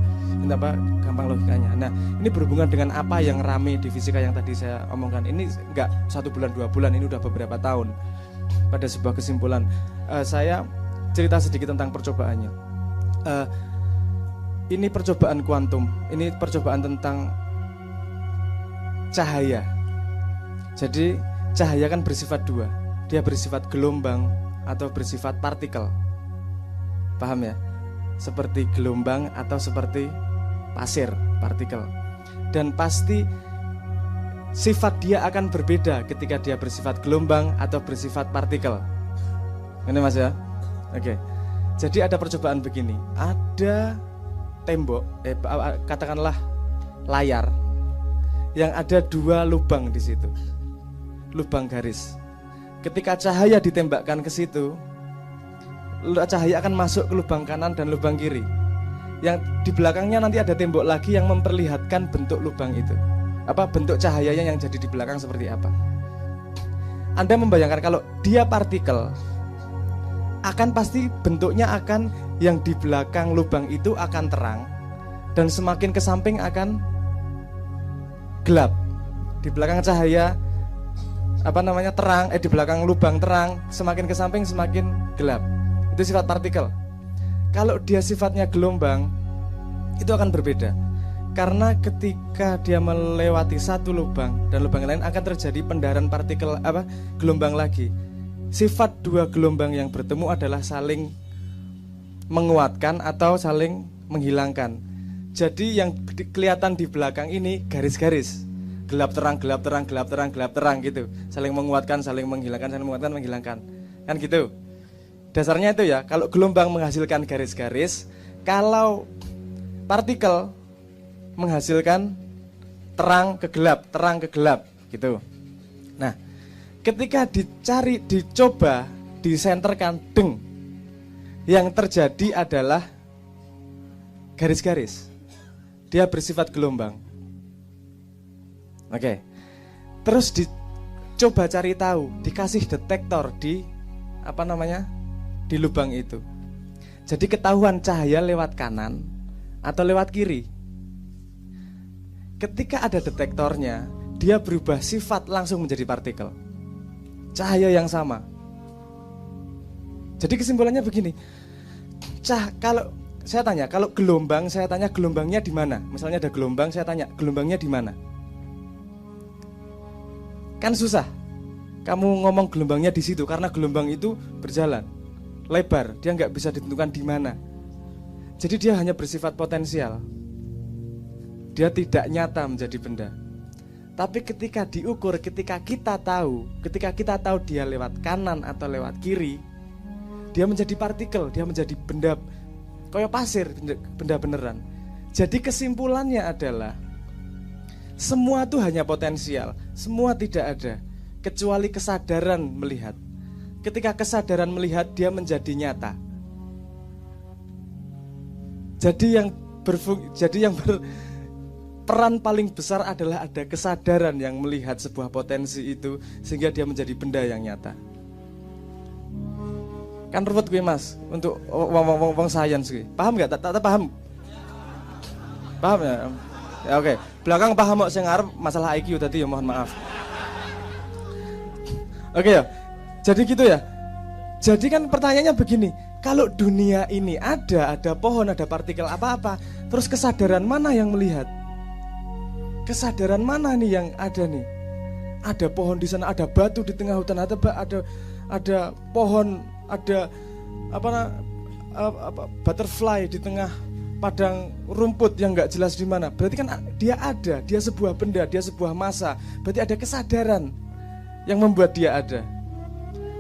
Gampang logikanya. Nah, ini berhubungan dengan apa yang rame di fisika yang tadi saya omongkan. Ini enggak 1 bulan 2 bulan, ini udah beberapa tahun. Pada sebuah kesimpulan, saya cerita sedikit tentang percobaannya. Ini percobaan kuantum. Ini percobaan tentang cahaya. Jadi cahaya kan bersifat dua. Dia bersifat gelombang atau bersifat partikel. Paham ya? Seperti gelombang atau seperti pasir, partikel. Dan pasti sifat dia akan berbeda ketika dia bersifat gelombang atau bersifat partikel. Ini Mas ya? Oke. Jadi ada percobaan begini. Ada tembok, katakanlah layar yang ada 2 lubang di situ. Lubang garis. ketika cahaya ditembakkan ke situ, cahaya akan masuk ke lubang kanan dan lubang kiri. Yang di belakangnya nanti ada tembok lagi yang memperlihatkan bentuk lubang itu. Bentuk cahayanya yang jadi di belakang seperti apa. Anda membayangkan kalau dia partikel, akan pasti bentuknya akan yang di belakang lubang itu akan terang, dan semakin ke samping akan gelap. Di belakang cahaya terang, di belakang lubang terang, semakin ke samping semakin gelap. Itu sifat partikel. Kalau dia sifatnya gelombang, itu akan berbeda. Karena ketika dia melewati satu lubang dan lubang lain akan terjadi pendarahan partikel gelombang lagi. Sifat dua gelombang yang bertemu adalah saling menguatkan atau saling menghilangkan. Jadi yang kelihatan di belakang ini garis-garis. Gelap terang, gelap terang, gelap terang, gelap terang gitu. Saling menguatkan, saling menghilangkan, saling menguatkan, menghilangkan. Kan gitu. Dasarnya itu ya, kalau gelombang menghasilkan garis-garis, kalau partikel menghasilkan terang ke gelap gitu. Nah, ketika dicoba disenterkan yang terjadi adalah garis-garis. Dia bersifat gelombang. Oke. Terus dicoba cari tahu, dikasih detektor di di lubang itu. Jadi ketahuan cahaya lewat kanan atau lewat kiri. Ketika ada detektornya, dia berubah sifat langsung menjadi partikel. Cahaya yang sama. Jadi kesimpulannya begini. Kalau saya tanya, kalau gelombang, saya tanya gelombangnya di mana? Misalnya ada gelombang, saya tanya gelombangnya di mana? Kan susah. Kamu ngomong gelombangnya di situ karena gelombang itu berjalan lebar, dia nggak bisa ditentukan di mana. Jadi dia hanya bersifat potensial. Dia tidak nyata menjadi benda. Tapi ketika diukur, ketika kita tahu dia lewat kanan atau lewat kiri, dia menjadi partikel, dia menjadi benda kayak pasir, benda beneran. Jadi kesimpulannya adalah semua itu hanya potensial, semua tidak ada kecuali kesadaran melihat. Ketika kesadaran melihat, dia menjadi nyata. Jadi yang berperan paling besar adalah ada kesadaran yang melihat sebuah potensi itu sehingga dia menjadi benda yang nyata. Kan ruwet gue mas untuk wong science gue. Paham nggak? Tak paham. Paham ya? Ya oke. Belakang paham kok sing ngarep masalah IQ tadi ya, mohon maaf. Oke ya. Jadi gitu ya. Jadi kan pertanyaannya begini, kalau dunia ini ada pohon, ada partikel apa-apa, terus kesadaran mana yang melihat? Kesadaran mana nih yang ada nih? Ada pohon di sana, ada batu di tengah hutan, ada pohon, ada butterfly di tengah padang rumput yang nggak jelas di mana. Berarti kan dia ada, dia sebuah benda, dia sebuah massa. Berarti ada kesadaran yang membuat dia ada.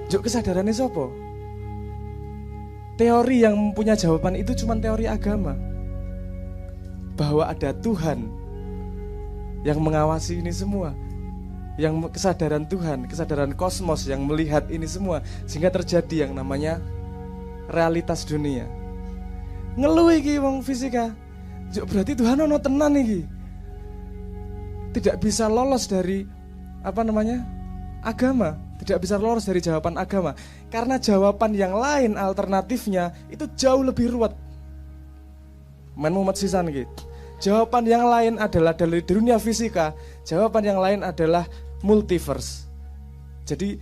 Juk kesadarannya sopo? Teori yang punya jawaban itu cuma teori agama. Bahwa ada Tuhan yang mengawasi ini semua. Yang kesadaran Tuhan, kesadaran kosmos yang melihat ini semua. Sehingga terjadi yang namanya realitas dunia. Ngeluh iki wong fisika. Juk berarti Tuhan ono tenan iki. Tidak bisa lolos dari agama. Tidak bisa lolos dari jawaban agama. Karena jawaban yang lain alternatifnya itu jauh lebih ruwet. Mumet sisan gitu. Jawaban yang lain adalah dari dunia fisika. Jawaban yang lain adalah multiverse. Jadi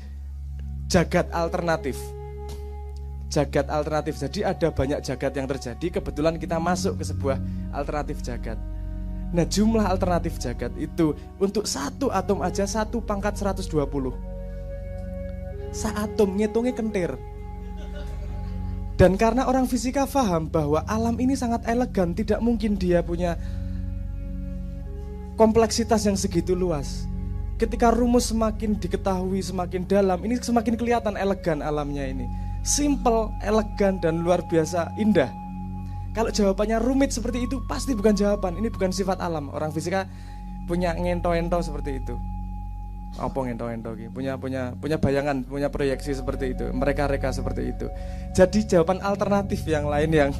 jagat alternatif. Jagat alternatif. Jadi ada banyak jagat yang terjadi. Kebetulan kita masuk ke sebuah alternatif jagat. Nah jumlah alternatif jagat itu untuk satu atom aja 1/120. Seatom ngitungnya kentir. Dan karena orang fisika paham bahwa alam ini sangat elegan, tidak mungkin dia punya kompleksitas yang segitu luas. Ketika rumus semakin diketahui, semakin dalam, ini semakin kelihatan elegan alamnya ini. Simple, elegan, dan luar biasa indah. Kalau jawabannya rumit seperti itu, pasti bukan jawaban. Ini bukan sifat alam. Orang fisika punya ngento-ento seperti itu. apa ngento-ngento iki, punya bayangan, punya proyeksi seperti itu, mereka seperti itu. Jadi jawaban alternatif yang lain yang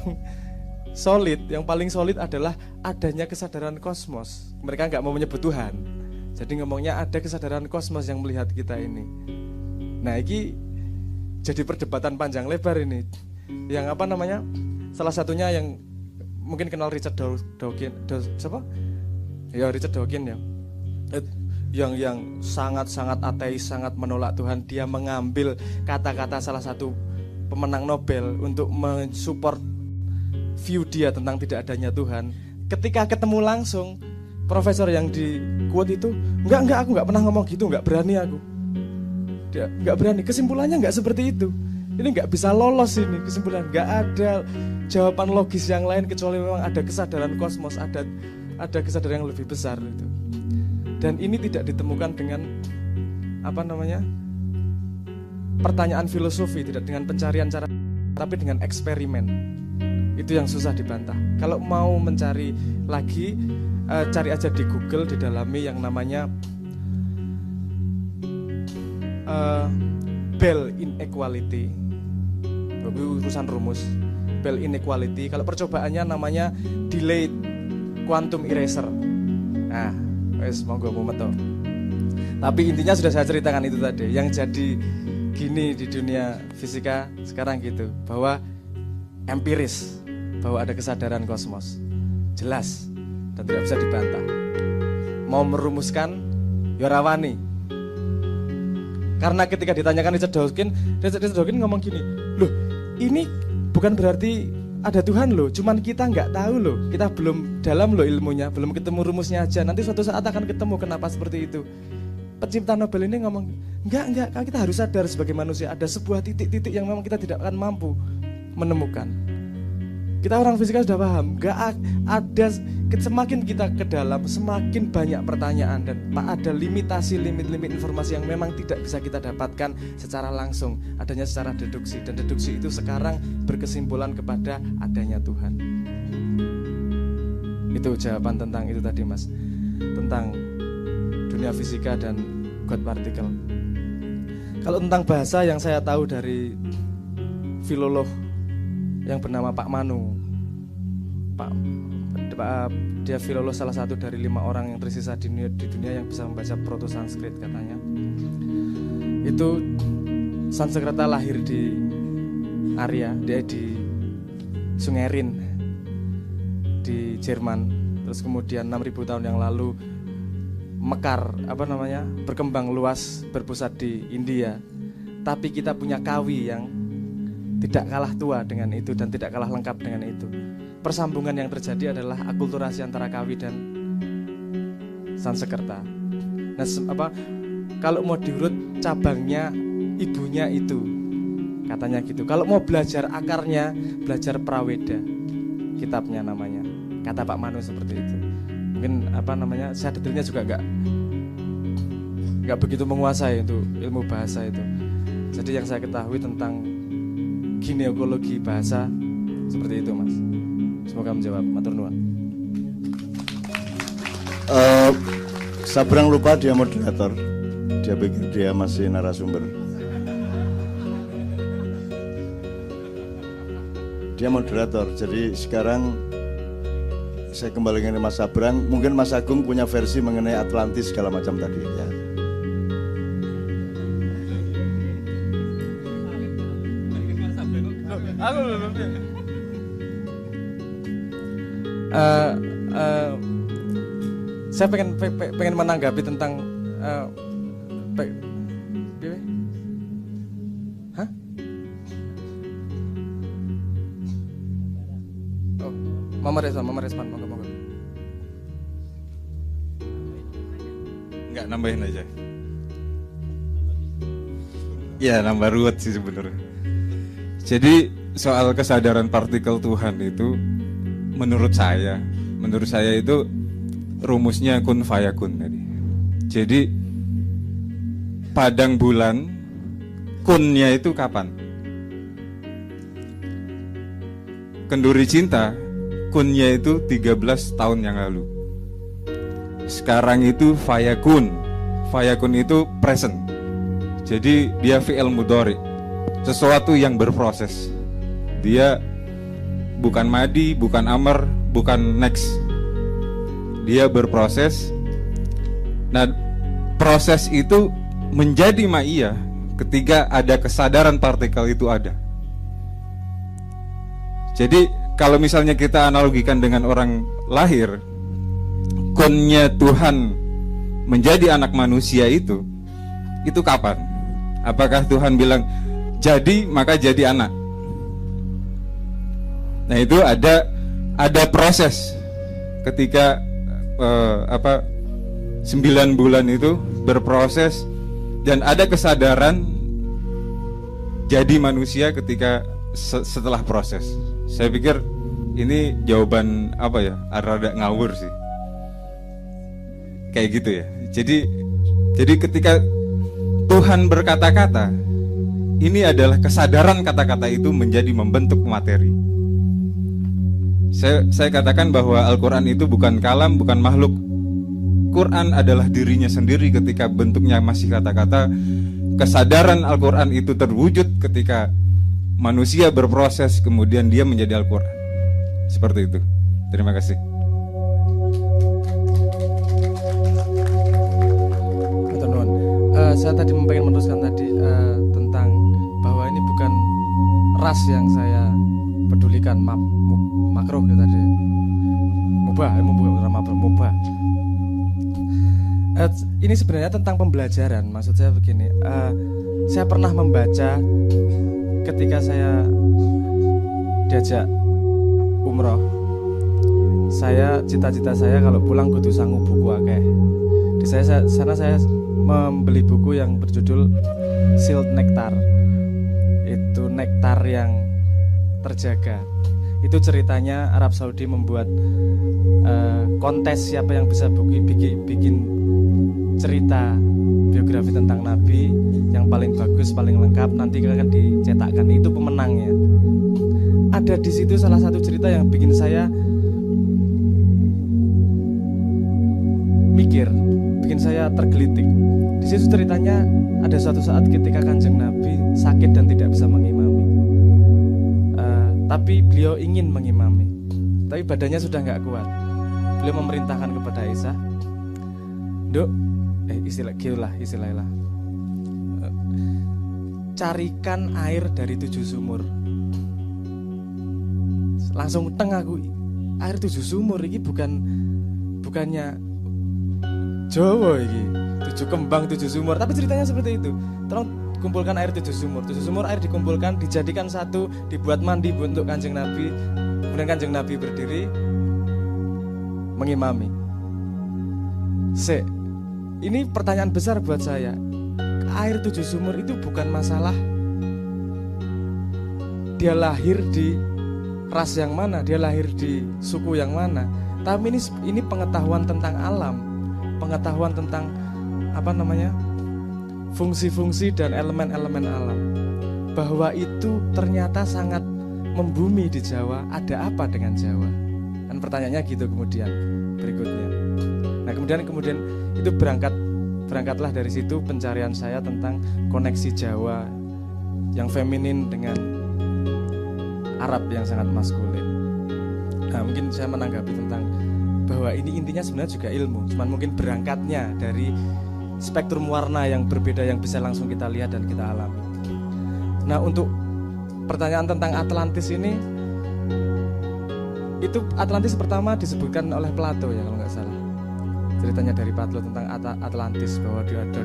solid, yang paling solid adalah adanya kesadaran kosmos. Mereka nggak mau menyebut Tuhan, jadi ngomongnya ada kesadaran kosmos yang melihat kita ini. Nah, ini jadi perdebatan panjang lebar ini. Yang apa namanya? Salah satunya yang mungkin kenal Richard Dawkins, siapa? Ya Richard Dawkins ya. Yang sangat-sangat ateis, sangat menolak Tuhan. Dia mengambil kata-kata salah satu pemenang Nobel untuk mensupport view dia tentang tidak adanya Tuhan. Ketika ketemu langsung, profesor yang di quote itu, enggak, aku enggak pernah ngomong gitu, enggak berani aku. Dia enggak berani. Kesimpulannya enggak seperti itu. Ini enggak bisa lolos ini kesimpulan. Enggak ada jawaban logis yang lain kecuali memang ada kesadaran kosmos, ada kesadaran yang lebih besar itu. Dan ini tidak ditemukan dengan apa namanya? Pertanyaan filosofi, tidak dengan pencarian cara, tapi dengan eksperimen. Itu yang susah dibantah. Kalau mau mencari lagi, cari aja di Google, didalami yang namanya Bell inequality. Itu urusan rumus. Bell inequality. Kalau percobaannya namanya delayed quantum eraser. Nah, wes monggo mumet. Tapi intinya sudah saya ceritakan itu tadi. Yang jadi gini di dunia fisika sekarang gitu, bahwa empiris, bahwa ada kesadaran kosmos, jelas dan tidak bisa dibantah. Mau merumuskan Yorawani, karena ketika ditanyakan Richard Dawkins ngomong gini, loh ini bukan berarti ada Tuhan loh, cuman kita nggak tahu loh, kita belum dalam loh ilmunya, belum ketemu rumusnya aja, nanti suatu saat akan ketemu. Kenapa seperti itu? Pencipta Nobel ini ngomong, enggak, kita harus sadar sebagai manusia ada sebuah titik-titik yang memang kita tidak akan mampu menemukan. Kita orang fisika sudah paham, enggak ada, semakin kita ke dalam semakin banyak pertanyaan dan ada limitasi, limit informasi yang memang tidak bisa kita dapatkan secara langsung, adanya secara deduksi, dan deduksi itu sekarang berkesimpulan kepada adanya Tuhan. Itu jawaban tentang itu tadi Mas, tentang dunia fisika dan God particle. Kalau tentang bahasa yang saya tahu dari filolog yang bernama Pak Manu, dia filolog salah satu dari 5 orang yang tersisa di dunia yang bisa membaca Proto Sanskrit katanya. Itu Sanskerta lahir di Arya, dia di Sungai Rin di Jerman. Terus kemudian 6.000 tahun yang lalu mekar, berkembang luas, berpusat di India. Tapi kita punya Kawi yang tidak kalah tua dengan itu dan tidak kalah lengkap dengan itu. Persambungan yang terjadi adalah akulturasi antara Kawi dan Sanskerta. Nah, kalau mau diurut cabangnya ibunya itu, katanya gitu. Kalau mau belajar akarnya, belajar Praweda, kitabnya namanya. Kata Pak Manu seperti itu. Mungkin saya detailnya juga nggak begitu menguasai untuk ilmu bahasa itu. Jadi yang saya ketahui tentang gineokologi bahasa seperti itu Mas. Semoga menjawab. Matur nuwun. Sabrang lupa dia moderator. Dia pikir dia masih narasumber. Dia moderator. Jadi sekarang saya kembali ke Mas Sabrang. Mungkin Mas Agung punya versi mengenai Atlantis segala macam tadi ya. Saya pengen menanggapi tentang Mama respon, moga-moga. Enggak, nambahin aja. Ya, nambah ruwet sih sebenarnya. Jadi soal kesadaran partikel Tuhan itu menurut saya itu rumusnya kun fayakun tadi. Jadi padang bulan kunnya itu kapan? Kenduri cinta kunnya itu 13 tahun yang lalu. Sekarang itu fayakun fayakun itu present. Jadi dia fi'il mudhari, sesuatu yang berproses. Dia bukan madi, bukan amar, bukan next. Dia berproses. Nah, proses itu menjadi ma'iyah ketika ada kesadaran partikel itu ada. Jadi kalau misalnya kita analogikan dengan orang lahir, kunnya Tuhan menjadi anak manusia itu kapan? Apakah Tuhan bilang jadi maka jadi anak? Nah, itu ada proses ketika 9 bulan itu berproses dan ada kesadaran jadi manusia ketika setelah proses. Saya pikir ini jawaban rada ngawur sih. Kayak gitu ya. Jadi ketika Tuhan berkata-kata, ini adalah kesadaran kata-kata itu menjadi membentuk materi. Saya katakan bahwa Al-Quran itu bukan kalam, bukan makhluk. Quran adalah dirinya sendiri ketika bentuknya masih kata-kata. Kesadaran Al-Quran itu terwujud ketika manusia berproses, kemudian dia menjadi Al-Quran. Seperti itu. Terima kasih. Saya tadi ingin meneruskan tadi tentang bahwa ini bukan ras yang saya pedulikan, makruh ya tadi. Mubah. Ini sebenarnya tentang pembelajaran. Maksud saya begini, saya pernah membaca ketika saya diajak umroh. Cita-cita saya kalau pulang kudu sangu buku akeh. Di sana saya membeli buku yang berjudul Sealed Nectar. Itu nektar yang terjaga. Itu ceritanya Arab Saudi membuat kontes siapa yang bisa bikin cerita biografi tentang Nabi yang paling bagus, paling lengkap, nanti akan dicetakkan. Itu pemenangnya. Ada di situ salah satu cerita yang bikin saya mikir, bikin saya tergelitik. Di situ ceritanya ada suatu saat ketika Kanjeng Nabi sakit dan tidak bisa mengimami. Tapi beliau ingin mengimami, tapi badannya sudah nggak kuat. Beliau memerintahkan kepada Aisyah, istilahnya carikan air dari 7 sumur. Langsung aku, air 7 sumur ini bukannya Jawa ini 7 kembang 7 sumur, tapi ceritanya seperti itu. Tolong kumpulkan air 7 sumur. 7 sumur air dikumpulkan, dijadikan satu, dibuat mandi untuk Kanjeng Nabi. Kemudian Kanjeng Nabi berdiri mengimami. Ini pertanyaan besar buat saya. Air 7 sumur itu bukan masalah dia lahir di ras yang mana, dia lahir di suku yang mana. Tapi ini pengetahuan tentang alam, pengetahuan tentang fungsi-fungsi dan elemen-elemen alam. Bahwa itu ternyata sangat membumi di Jawa. Ada apa dengan Jawa? Dan pertanyaannya gitu kemudian berikutnya. Nah kemudian itu berangkatlah dari situ pencarian saya tentang koneksi Jawa yang feminin dengan Arab yang sangat maskulin. Nah mungkin saya menanggapi tentang bahwa ini intinya sebenarnya juga ilmu, cuman mungkin berangkatnya dari spektrum warna yang berbeda yang bisa langsung kita lihat dan kita alami. Nah untuk pertanyaan tentang Atlantis ini, itu Atlantis pertama disebutkan oleh Plato ya kalau nggak salah. Ceritanya dari Plato tentang Atlantis, bahwa dia ada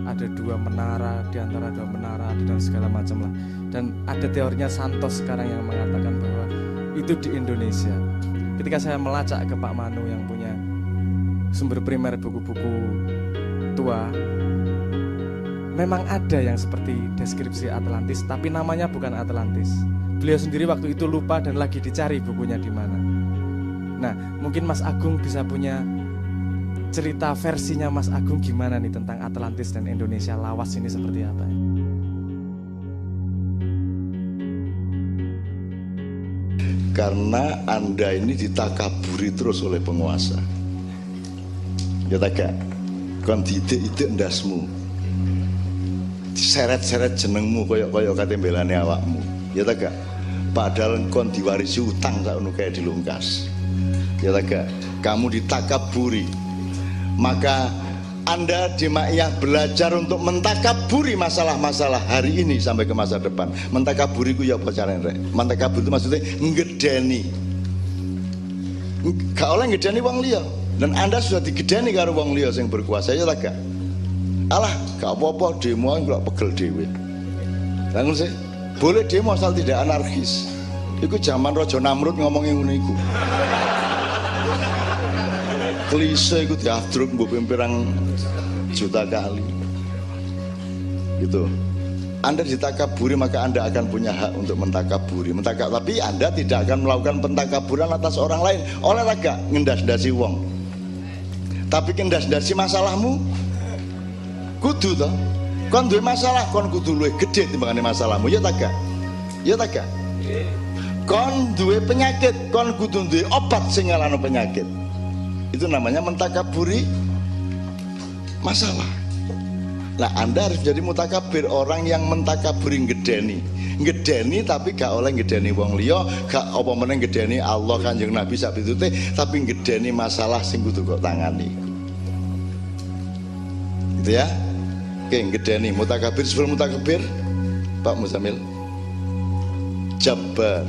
ada dua menara, di antara 2 menara dan segala macam lah. Dan ada teorinya Santos sekarang yang mengatakan bahwa itu di Indonesia. Ketika saya melacak ke Pak Manu yang punya sumber primer buku-buku tua, memang ada yang seperti deskripsi Atlantis, tapi namanya bukan Atlantis. Beliau sendiri waktu itu lupa dan lagi dicari bukunya di mana. Nah, mungkin Mas Agung bisa punya cerita versinya Mas Agung gimana nih tentang Atlantis dan Indonesia lawas ini seperti apa? Karena Anda ini ditakaburi terus oleh penguasa. Ya tak gak? Kon didik-idik ndasmu. Diseret-seret jenengmu koyok-koyok kate mbelane awakmu. Ya tak gak? Padahal kon diwarisi utang sakno kae dilungkas. Ya tak gak? Kamu ditakaburi. Maka Anda di Maiyah belajar untuk mentakaburi masalah-masalah hari ini sampai ke masa depan. Mentakaburi ku ya apa carane rek? Mentakabur itu maksudnya ngedeni. Gak oleh ngedeni wong liya. Dan Anda sudah digedeni karo wong liya sing berkuasa ya tak gak? Alah, gak apa-apa demo kok pegel dhewe. Lah ngono sih. Boleh demo asal tidak anarkis. Iku zaman Raja Namrud ngomongin ngono iku. Klise iku diadruk mbok pirang juta kali. Gitu. Anda ditakaburi maka Anda akan punya hak untuk mentakaburi. Tapi Anda tidak akan melakukan pentakaburan atas orang lain. Oleh raga ngendas-ndasi wong. Tapi ngendas-ndasi masalahmu kudu toh. Kon duwe masalah, kon kudu luwih gedhe timbangane masalahmu. Ya tak gak? Ya tak gak? Kon duwe penyakit, kon kudu duwe obat sing ngalahno penyakit. Itu namanya mentakaburi masalah. Nah, Anda harus jadi mutakabir, orang yang mentakaburi ngedeni tapi gak oleh ngedeni wong liya, gak apa meneh ngedeni Allah Kanjeng Nabi sak pitute, tapi ngedeni masalah sing kudu kok tangani. Gitu ya. Oke, ngedeni mutakabir. Sebelum mutakabir, Pak Muzamil, Jabar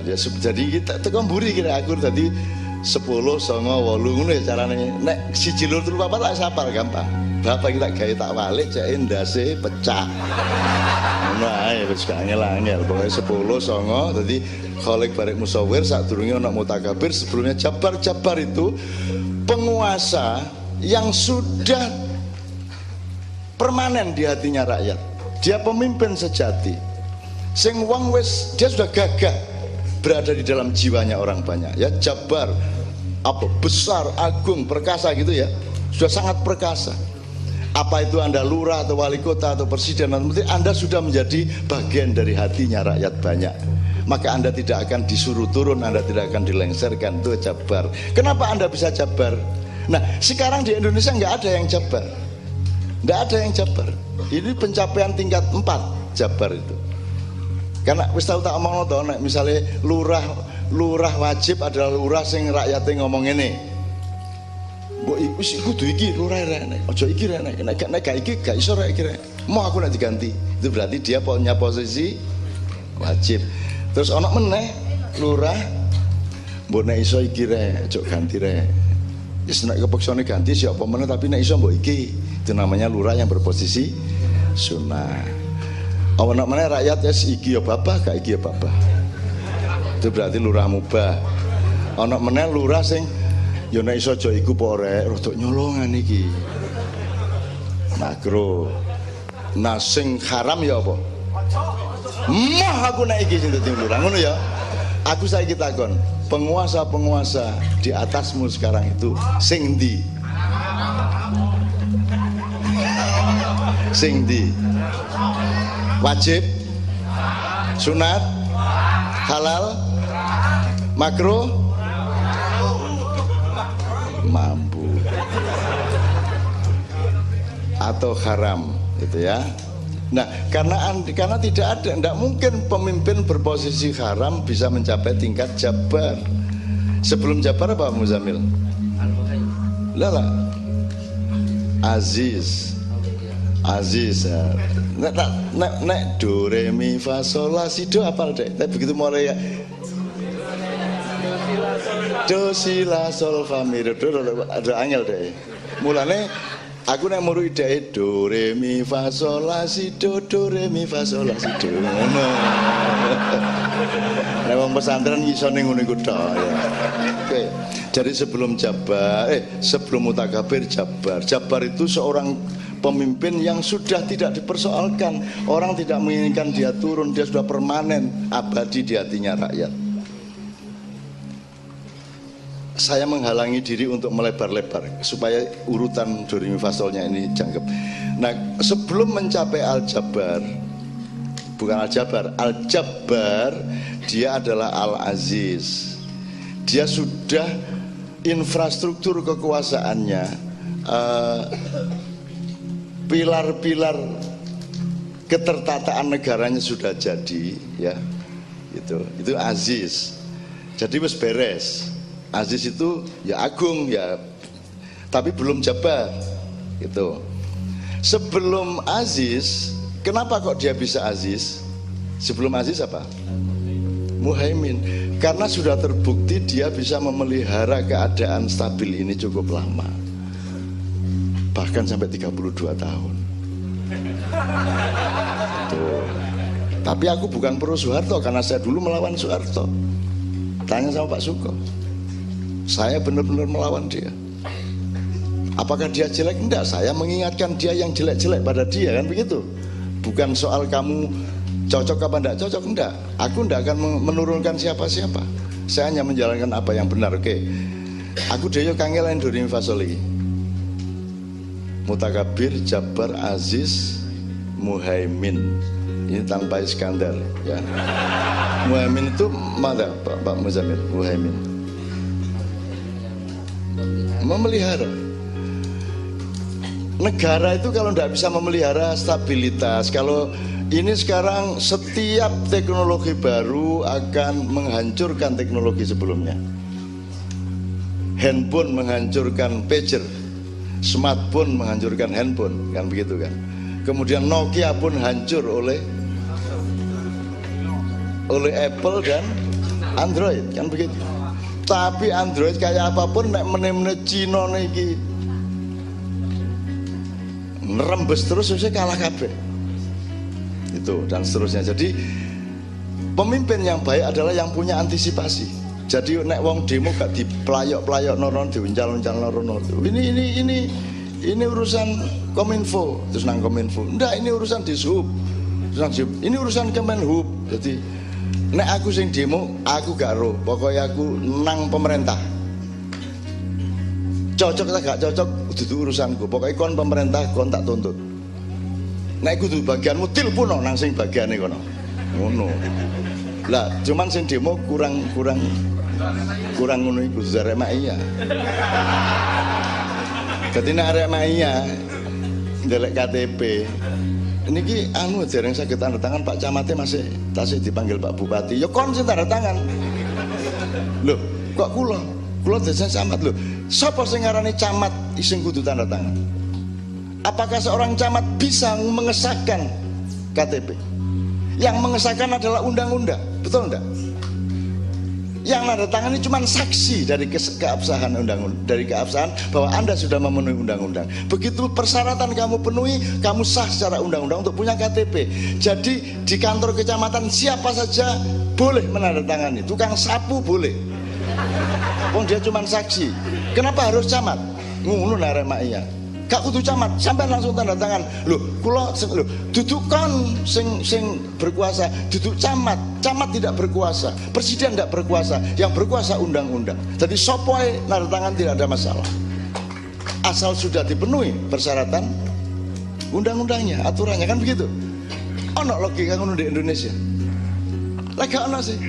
ya, jadi kita tekan mburi kira aku tadi 10 9 8 ngono ya carane. Nek siji loro telu papat tak sapal gampang. Bapak kita gawe tak walik cek ndase pecah. Ngono ae wis gak angel-angel. Pokoke 10 9 dadi kholik barek musawir sadurunge ana mutakabir. Sebelumnya Jabar itu penguasa yang sudah permanen di hatinya rakyat. Dia pemimpin sejati. Sing wong wis dia sudah gagah berada di dalam jiwanya orang banyak ya. Jabar apa besar, agung, perkasa gitu ya. Sudah sangat perkasa. Apa itu Anda lurah atau wali kota atau presiden atau menteri, Anda sudah menjadi bagian dari hatinya rakyat banyak. Maka Anda tidak akan disuruh turun, Anda tidak akan dilengserkan. Itu Jabar. Kenapa Anda bisa Jabar? Nah, sekarang di Indonesia nggak ada yang Jabar. Nggak ada yang Jabar. Ini pencapaian tingkat 4 Jabar itu. Karena wis tau tak omongno to nek misale lurah wajib adalah lurah sing rakyate ngomong ngene. Mbok wis kudu iki lurah rek nek aja iki rek nek gak iki gak iso rek iki rek. Mau aku nek diganti. Itu berarti dia punya posisi wajib. Terus ana meneh lurah mbok nek iso iki rek aja ganti rek. Wis nek kepeksane ganti siapa meneh tapi nek iso mbok iki. Itu namanya lurah yang berposisi sunnah. Awan mana rakyat ya iki ya babah gak iki ya babah. Itu berarti lurah mubah. Ana meneh lurah sing ya nek iso aja iku po rek rodok nyolongan iki. Makro. Nah sing haram ya apa? Mah aku nek iki sing dadi lurah ngono ya. Aku saiki takon, penguasa-penguasa di atasmu sekarang itu sing ndi? Sing ndi? Wajib, sunat, halal, makruh, mampu, atau haram, gitu ya. Nah, karena tidak ada, tidak mungkin pemimpin berposisi haram bisa mencapai tingkat Jabar. Sebelum Jabar apa Muzamil? Lala, Aziz. Nek do re mi fa sol la si do apal dek. Tapi begitu mulai ya do si la sol fa mi do ada angel dek. Mulane aku nek muru ide do re mi fa sol la si do re mi fa sol la si do. Ngono. Nek wong pesantren iso ning ngono iku tok ya. Oke. Jadi sebelum mutakabir Jabar itu seorang pemimpin yang sudah tidak dipersoalkan. Orang tidak menginginkan dia turun, dia sudah permanen, abadi di hatinya rakyat. Saya menghalangi diri untuk melebar-lebar supaya urutan do re mi fa solnya ini jangkep. Nah, sebelum mencapai Al-Jabar, bukan Al-Jabar, Al-Jabbar, dia adalah Al-Aziz. Dia sudah infrastruktur kekuasaannya, pilar-pilar ketertataan negaranya sudah jadi, ya, itu Aziz. Jadi wis beres. Aziz itu ya agung ya, tapi belum jabat, gitu. Sebelum Aziz, kenapa kok dia bisa Aziz? Sebelum Aziz apa? Muhaimin. Karena sudah terbukti dia bisa memelihara keadaan stabil ini cukup lama, bahkan sampai 32 tahun. Tuh. Tapi aku bukan pro Soeharto karena saya dulu melawan Soeharto. Tanya sama Pak Suko. Saya benar-benar melawan dia. Apakah dia jelek? Enggak, saya mengingatkan dia yang jelek-jelek pada dia, kan begitu. Bukan soal kamu cocok apa enggak cocok, enggak. Aku enggak akan menurunkan siapa-siapa. Saya hanya menjalankan apa yang benar. Oke. Aku deyo kangelan do re mi fa sol iki. Mutakabir, Jabar, Aziz, Muhaimin. Ini tanpa Iskandar, ya. Muhaimin itu mana Pak Muzamil? Muhaimin memelihara negara itu. Kalau tidak bisa memelihara stabilitas, kalau ini sekarang setiap teknologi baru akan menghancurkan teknologi sebelumnya. Handphone menghancurkan pager, smartphone menghancurkan handphone, kan begitu kan. Kemudian Nokia pun hancur oleh Apple dan Android, kan begitu. Tapi Android kayak apapun nek meneh-meneh Cina niki nerembes terus saya kalah kabeh. Itu dan seterusnya. Jadi pemimpin yang baik adalah yang punya antisipasi. Jadi nek wong demo gak diplayok-playok noron, diuncal-uncal noron. Ini urusan Kominfo, terus nang Kominfo. Ndak, ini urusan Dishub. Ini urusan Kemenhub. Jadi nek aku sing demo, aku gak ro. Pokoknya aku nang pemerintah. Cocok atau gak cocok, itu urusanku. Pokoknya kon pemerintah, kon tak tuntut. Nek kudu bagianmu tilpuno nang sing bagiane kono. Ngono. Lah, cuman sing demo kurang ngono iku arek Maia. Dadi nek arek Maia ndelek KTP niki anu dereng saged tanda tangan, Pak Camatnya masih tasih dipanggil Pak Bupati. Ya kon sing tanda tangan. Loh, kok kula desa camat lho. Sapa sing ngarani camat sing kudu tanda tangan? Apakah seorang camat bisa mengesahkan KTP? Yang mengesahkan adalah undang-undang, betul enggak? Yang nanda tangan ini cuma saksi dari keabsahan undang-undang, dari keabsahan bahwa Anda sudah memenuhi undang-undang. Begitu persyaratan kamu penuhi, kamu sah secara undang-undang untuk punya KTP. Jadi di kantor kecamatan siapa saja boleh menandatangani. Tukang sapu boleh. Wong dia cuma saksi. Kenapa harus camat? Ngono arek Maia. Gak kudu camat, sampai langsung tanda tangan. Loh, kula lho, duduk kon sing berkuasa, duduk camat. Camat tidak berkuasa, presiden tidak berkuasa, yang berkuasa undang-undang. Jadi sopoe tanda tangan tidak ada masalah. Asal sudah dipenuhi persyaratan undang-undangnya, aturannya, kan begitu. Ono logika ngono di Indonesia. Lah gak ono sih.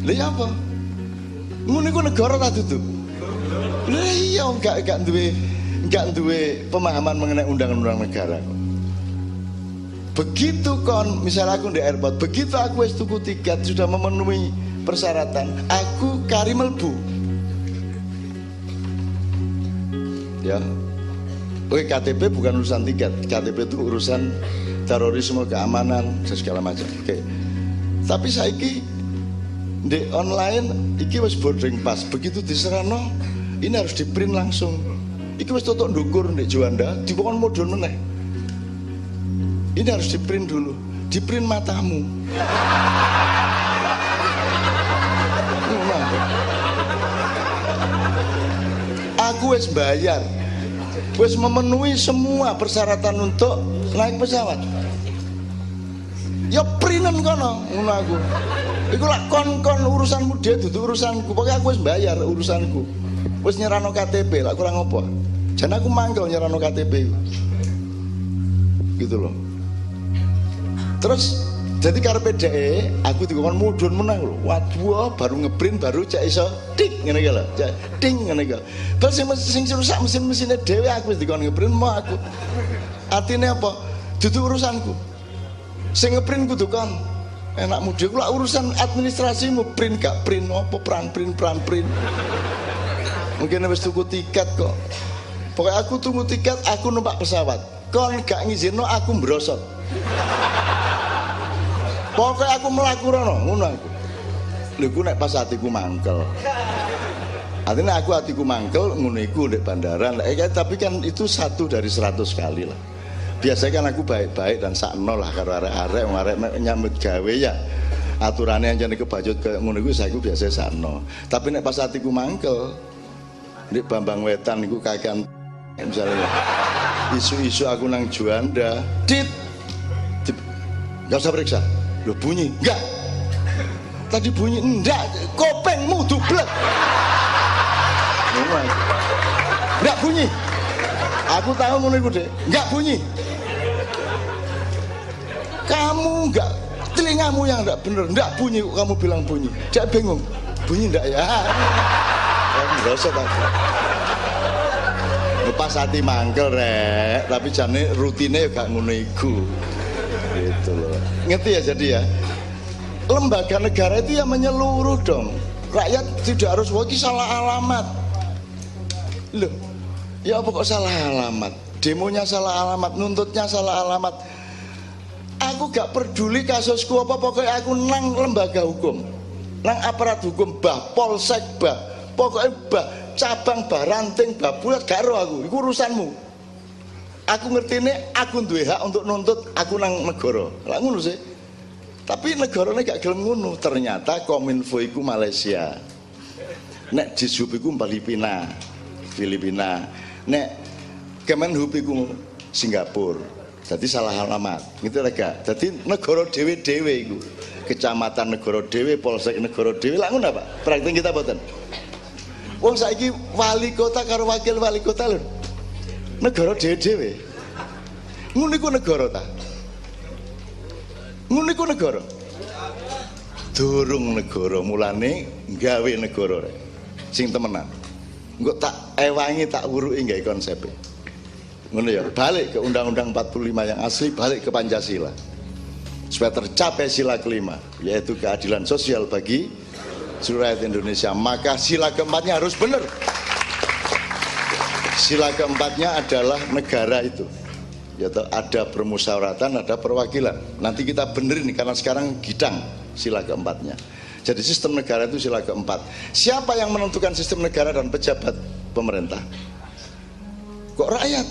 Lah ya apa? Ngono iku negara ta dudu. Lah iya gak duwe pemahaman mengenai undang-undang negara. Begitu kon, misalnya aku di airport, begitu aku wis tuku tiket sudah memenuhi persyaratan, aku kari melbu. Ya. Oke, KTP bukan urusan tiket, KTP itu urusan terorisme, keamanan, segala macam. Oke. Tapi saiki di online iki wis boarding pass, begitu diserano ini harus di print langsung. Iki wis totok ndukur ndek Juanda, dipokon modul meneh. Ini harus di print dulu, di print matamu. Aku wis bayar, wis memenuhi semua persyaratan untuk naik pesawat. Ya printen kono, ngono aku. Iku lak kon urusanmu, dia dudu urusanku. Pokoknya aku wis bayar urusanku. Wis nyerano KTP, lak kurang apa? Jan aku mangkel nyerano KTP. Gitu loh. Terus Jadi karepe dhek aku dikon mudhun menang lho. Waduh, baru ngeprint baru cek iso tik ngene iki lho. Cek ting ngene iki. Bal sing rusak mesin-mesine dhewe aku wis dikon ngeprint mau aku. Artine apa? Dudu urusanku. Sing ngeprint kudu kon. Enakmu dhewe kula urusan administrasimu print gak print apa peran print. Mungkin wis tuku tiket kok. Pokoknya aku tunggu tiket, aku numpak pesawat. Kon gak ngizinno aku mbrosot. Pokoknya aku melaku rono, ngono aku. Lha ku nek pas atiku mangkel. Artinya aku hatiku mangkel ngono iku ndek bandara. Tapi kan itu 1 dari 100 kali lah. Biasanya kan aku baik-baik dan sakno lah karo arek-arek wong arek nyambut gawe ya. Aturane anjene kebacut kaya ngono iku saiki biasa sakno. Tapi nek pas atiku mangkel ndek Bambang Wetan niku kakean misalnya isu-isu aku nang Juanda, nggak usah periksa. Loh bunyi, enggak. Tadi bunyi, enggak. Kopengmu dublek. Enggak bunyi. Aku tahu ngono iku, Dek. Enggak bunyi. Kamu enggak, telingamu yang enggak bener. Enggak bunyi, kamu bilang bunyi. Dia bingung. Bunyi enggak ya? Enggak usah aku. Lepas hati mangkel rek, tapi jane rutine gak ngono iku. Gitu loh. Ngerti ya jadi ya. Lembaga negara itu ya menyeluruh dong. Rakyat tidak harus waki salah alamat. Loh, ya apa kok salah alamat? Demonya salah alamat, nuntutnya salah alamat. Aku gak peduli kasusku apa, pokoknya aku nang lembaga hukum, nang aparat hukum, bah polsek bah, pokoknya bah cabang bah ranting bah bulat gak ero aku, itu urusanmu. Aku ngerti ini, aku duwe hak untuk nuntut aku nang negara. Lah ngono sih. Tapi negarane gak gelem ngono. Ternyata Kominfo iku Malaysia. Nek Dishub iku Filipina. Nek Kemenhub iku Singapura. Jadi salah alamat. Gitu lah gak. Jadi negara dhewe-dhewe iku. Kecamatan negara dhewe, polsek negara dhewe. Lah ngono Pak. Praktek kita boten. Wong saiki wali kota karo wakil wali kota lho. Negara dhewe-dhewe. Ngono iku negara ta? Ngono iku negara. Durung negara, mulane gawe negara rek. Sing temenan. Engko tak ewangi tak wuruki gawe konsepe. Ngono ya, balik ke Undang-Undang 45 yang asli, balik ke Pancasila. Supaya tercapai sila kelima, yaitu keadilan sosial bagi seluruh rakyat Indonesia. Maka sila keempatnya harus benar. Sila keempatnya adalah negara itu, yaitu ada permusyawaratan, ada perwakilan. Nanti kita benerin karena sekarang gidang sila keempatnya. Jadi sistem negara itu sila keempat. Siapa yang menentukan sistem negara dan pejabat pemerintah? Kok rakyat?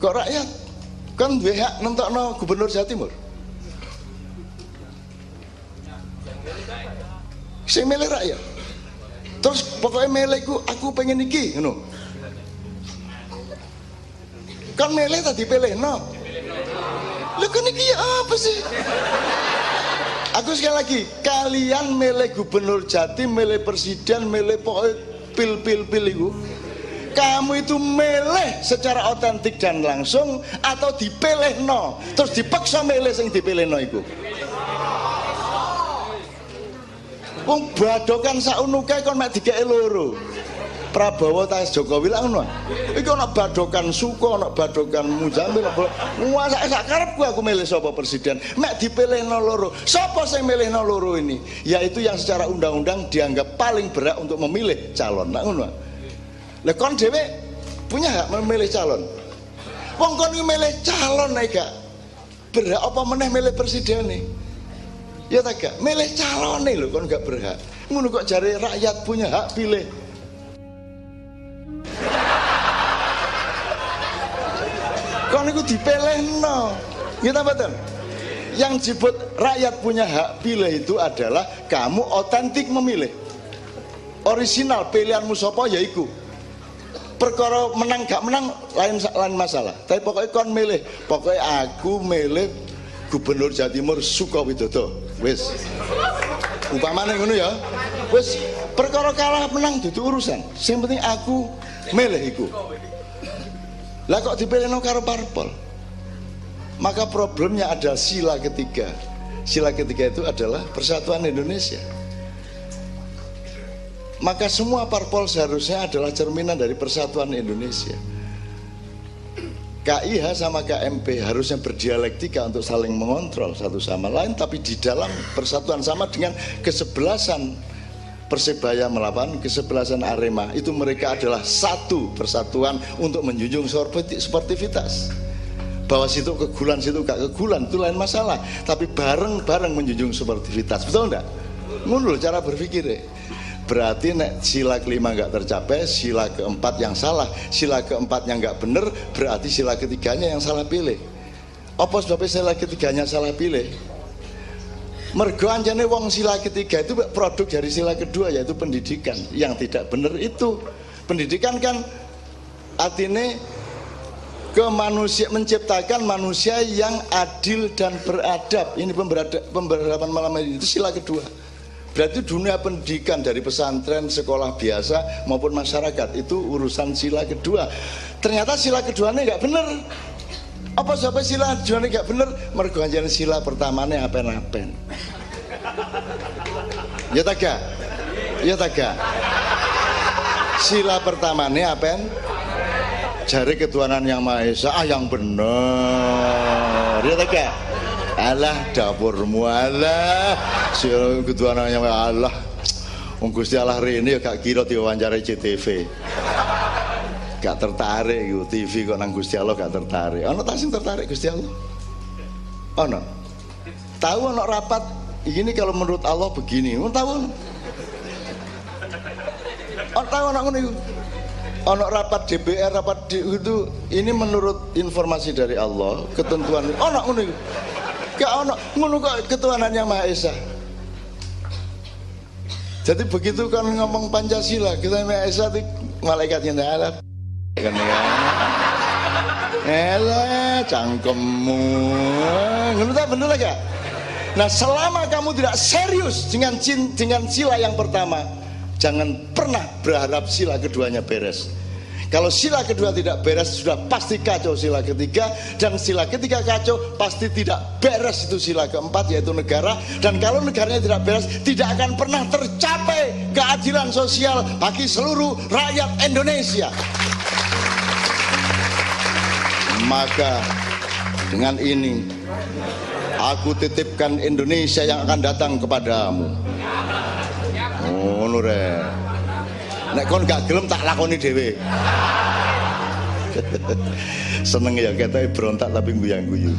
Kok rakyat? Kan duwe hak nentokno gubernur Jawa Timur. Sing milih rakyat. Terus pokoknya milihku, aku pengen iki, ngono. Kan milih tadi pilih, no. Lu kan iki ya apa sih? Aku sekali lagi, kalian milih gubernur Jatim, milih presiden, milih pokoknya pil itu. Kamu itu milih secara otentik dan langsung atau dipilih no, terus dipaksa milih sing dipilih no itu. Wong badokan saunuke kon mek dikeke loro. Prabowo ta Jokowi lah ngono. Iki ana badokan Suko, ana badokan Muzamil. Wah sak karepku aku milih sapa presiden. Mek dipilihno loro. Sapa sing milihno loro ini? Yaitu yang secara undang-undang dianggap paling berhak untuk memilih calon. Nah ngono. Lah kon dhewe punya hak memilih calon. Wong kon milih calon nek gak berhak apa meneh milih presiden. Ya tak gak, milih calone lho kon gak berhak. Ngono kok jare rakyat punya hak pilih. Kon iku dipilihno. Nggih ta mboten? Yang disebut rakyat punya hak pilih itu adalah kamu otentik memilih. Orisinal pilihanmu sapa ya iku. Perkara menang gak menang lain masalah. Tapi pokoknya kon milih. Pokoknya aku milih Gubernur Jawa Timur Sukowidodo. Wis. Upamane ngono ya. Wis perkara kalah menang dudu urusan. Sing penting aku milih iku. Lah kok dipilihno karo parpol. Maka problemnya ada sila ketiga. Sila ketiga itu adalah persatuan Indonesia. Maka semua parpol seharusnya adalah cerminan dari persatuan Indonesia. KIH sama KMP harusnya berdialektika untuk saling mengontrol satu sama lain, tapi di dalam persatuan sama dengan kesebelasan Persebaya melawan kesebelasan Arema, itu mereka adalah satu persatuan untuk menjunjung sportivitas. Bahwa situ kegulan, situ gak kegulan, itu lain masalah, tapi bareng-bareng menjunjung sportivitas, betul enggak? Ngono cara berpikir. Berarti nek sila kelima nggak tercapai, sila keempat yang salah, sila keempatnya nggak bener, berarti sila ketiganya yang salah pilih. Apa sebabnya sila ketiganya salah pilih? Mergo anjane wong sila ketiga itu produk dari sila kedua, yaitu pendidikan yang tidak bener itu. Pendidikan kan artinya menciptakan manusia yang adil dan beradab. Ini pemberadaban malam ini itu sila kedua. Berarti dunia pendidikan dari pesantren, sekolah biasa maupun masyarakat itu urusan sila kedua. Ternyata sila keduanya nggak bener. Apa sebab sila keduanya nggak bener? Mergo anjane sila pertamanya apen-apen. Ya taga, ya taga. Sila pertamanya apen. Jari ketuhanan yang Maha Esa, yang bener. Ya taga. Allah dapurmu, Allah sira ketuhanan yang Allah. Wong Gusti Allah rene ya gak kira diwawancara CTV. Gak tertarik iku TV kok nang Gusti Allah gak tertarik. Ana ta sing tertarik Gusti Allah? Ana. Tahu ana rapat ini kalau menurut Allah begini. Tahu? Tahu ana ngono iku. Ana rapat DPR, rapat itu ini menurut informasi dari Allah, ketentuan. Ana ngono iku. Gak ono ngono kok ketuhanan yang Maha Esa. Jadi begitu kan ngomong Pancasila, kita Maha Esa itu malaikatnya ada kan ya. Elah cangkemmu. Ngono ta bener gak? Nah, selama kamu tidak serius dengan sila yang pertama, jangan pernah berharap sila keduanya beres. Kalau sila kedua tidak beres, sudah pasti kacau sila ketiga, dan sila ketiga kacau pasti tidak beres itu sila keempat, yaitu negara. Dan kalau negaranya tidak beres, tidak akan pernah tercapai keadilan sosial bagi seluruh rakyat Indonesia. Maka dengan ini aku titipkan Indonesia yang akan datang kepadamu. Oh, nure. Nek kon gak gelem tak lakoni dhewe. Seneng ya ketoke berontak tapi guyang-guyu.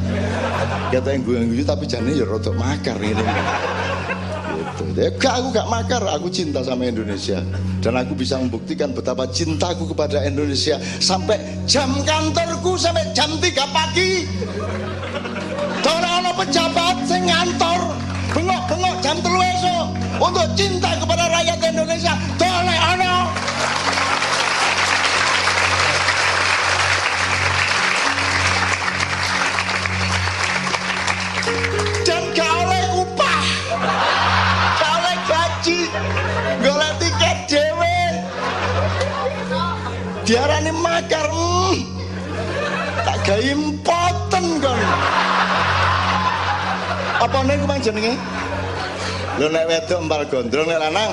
Ketoke guyang-guyu tapi jane ya rada makar ngene. Gitu. Ya aku gak makar, aku cinta sama Indonesia dan aku bisa membuktikan betapa cintaku kepada Indonesia sampai jam kantorku sampai jam 3 pagi. Ora ana pejabat sing ngantor bengok-bengok jam 3 esuk untuk cinta kepada rakyat Indonesia. Dolek ana. Dan gak oleh upah, gak oleh gaji, golek tiket dhewe. Diarani makar. Tak gawe impoten kon. Apa ning ku jenenge? Lho nek wedok empal gondrong, nek lanang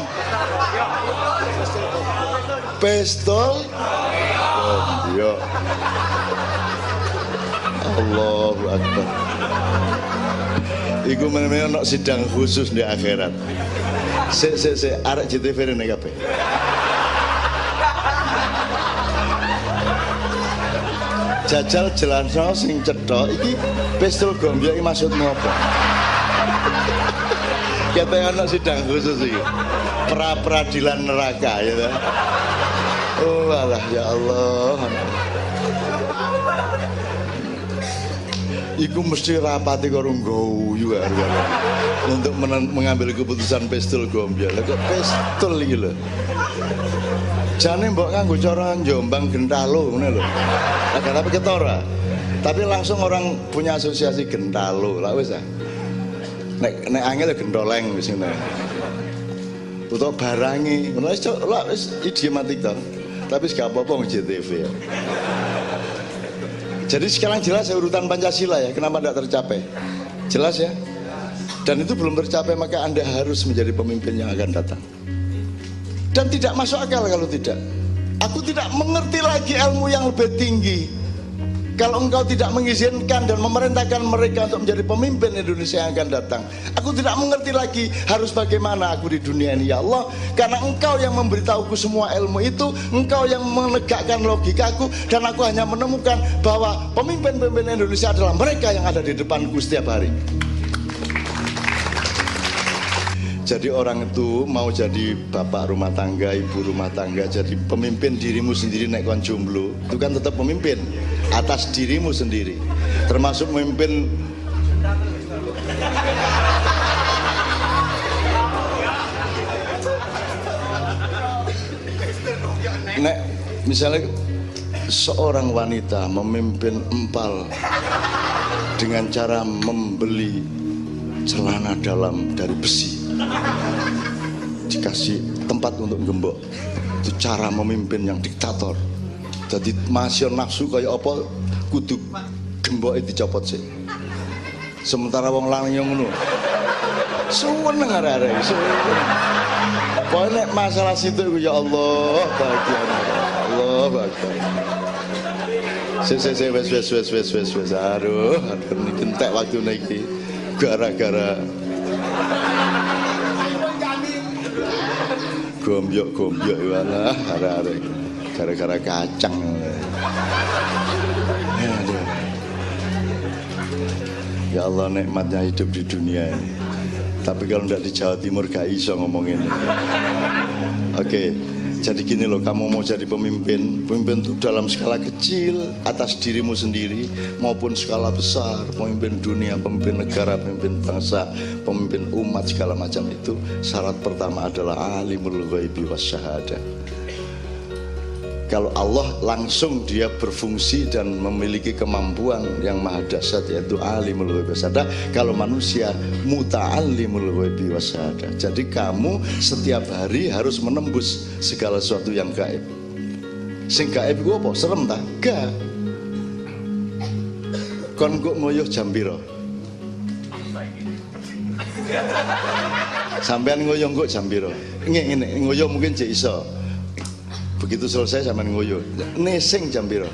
pistol. Oh, iya. Allahu Akbar. Iku meneh ana sidang khusus di akhirat. Sik arek JTV rene kabeh. Jajal jelasno sing cedhak iki pistol gombyo iki maksudmu apa? Kita anak sidang khusus iki. Pra-peradilan neraka ya. Oh alah ya Allah. Iku mesti rapati karo ngguyu untuk mengambil keputusan pistol gombyo. Lah kok pistol iki lho. Jane mbok nganggo cara Jombang Gentalo ngene lho. Agak tapi ketora. Tapi langsung orang punya asosiasi Gentalo. Lah wis ah. Nek angel gendoleng wis ngene. Utawa barangi. Ngono wis idiomatik to. Tapi gak apa-apa wong JTV ya. Jadi sekarang jelas ya urutan Pancasila ya, kenapa tidak tercapai? Jelas ya. Dan itu belum tercapai, maka Anda harus menjadi pemimpin yang akan datang. Dan tidak masuk akal kalau tidak. Aku tidak mengerti lagi ilmu yang lebih tinggi kalau engkau tidak mengizinkan dan memerintahkan mereka untuk menjadi pemimpin Indonesia yang akan datang. Aku tidak mengerti lagi harus bagaimana aku di dunia ini, ya Allah. Karena engkau yang memberitahuku semua ilmu itu, engkau yang menegakkan logikaku, dan aku hanya menemukan bahwa pemimpin-pemimpin Indonesia adalah mereka yang ada di depanku setiap hari. Jadi orang itu mau jadi bapak rumah tangga, ibu rumah tangga, jadi pemimpin dirimu sendiri nek kon jomblo, itu kan tetap pemimpin atas dirimu sendiri. Termasuk memimpin nek misalnya seorang wanita memimpin empal dengan cara membeli celana dalam dari besi, dikasih tempat untuk gembok. Itu cara memimpin yang diktator. Jadi masih nafsu kayak apa kudu gembok itu dicopot sih. Sementara wong lanang yang ngono seneng arek-arek iso. Pokoknya masalah situ ya Allah bahagia. Allah bahagia. Wes. Aduh niki entek waktu niki gara-gara gombyok walah arek-arek gara-gara kacang. Aduh. Ya Allah, nikmatnya hidup di dunia ini. Tapi kalau tidak di Jawa Timur gak iso ngomongin. Oke, jadi gini loh, kamu mau jadi pemimpin itu dalam skala kecil atas dirimu sendiri maupun skala besar, pemimpin dunia, pemimpin negara, pemimpin bangsa, pemimpin umat, segala macam itu. Syarat pertama adalah alimul ghaibi wasyahadah. Kalau Allah langsung dia berfungsi dan memiliki kemampuan yang maha dahsyat, yaitu alimul ghaibi wasyahadah. Kalau manusia muta'allimul ghaibi wasyahadah. Jadi kamu setiap hari harus menembus segala sesuatu yang gaib. Sing gaib ku apa? Serem ta? Gak. Kon kok ngoyo jam piro? Sampean ngoyo kok jam piro? Ngene ngoyo mungkin jek iso. Begitu selesai sampean ngoyo. Nesing jam piro?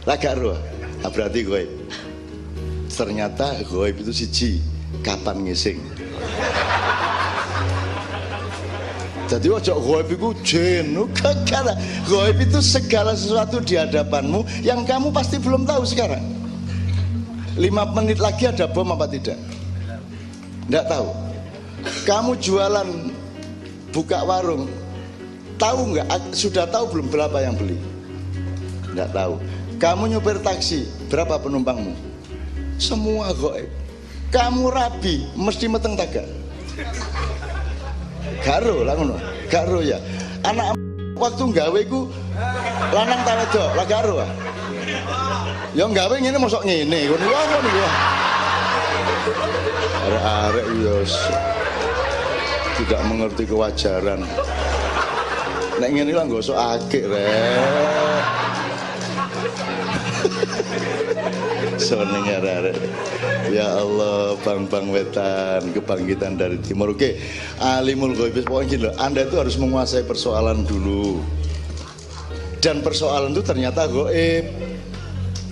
Lah gak ro. Berarti gaib. Ternyata gaib itu siji, kapan ngising. Jadi ojo gaib itu jenu kakara. Gaib itu segala sesuatu di hadapanmu yang kamu pasti belum tahu sekarang. 5 menit lagi ada bom apa tidak? Tidak tahu. Kamu jualan, buka warung, tahu nggak? Sudah tahu belum berapa yang beli? Tidak tahu. Kamu nyupir taksi, berapa penumpangmu? Semua gaib. Kamu rabi, mesti meteng taga. Garo lah ngono, garo ya. Anak waktu gawe ku lanang ta wedok, lah garo ah. Ya gawe ngene mosok ngene, ngono ya. Arek-arek ya tidak mengerti kewajaran. Nek ngene lah gosok akik rek. Seneng arek-arek. Ya Allah, bang-bang wetan, kebangkitan dari timur. Oke, alimul ghaib. Pokoknya gini loh, Anda itu harus menguasai persoalan dulu. Dan persoalan itu ternyata gaib.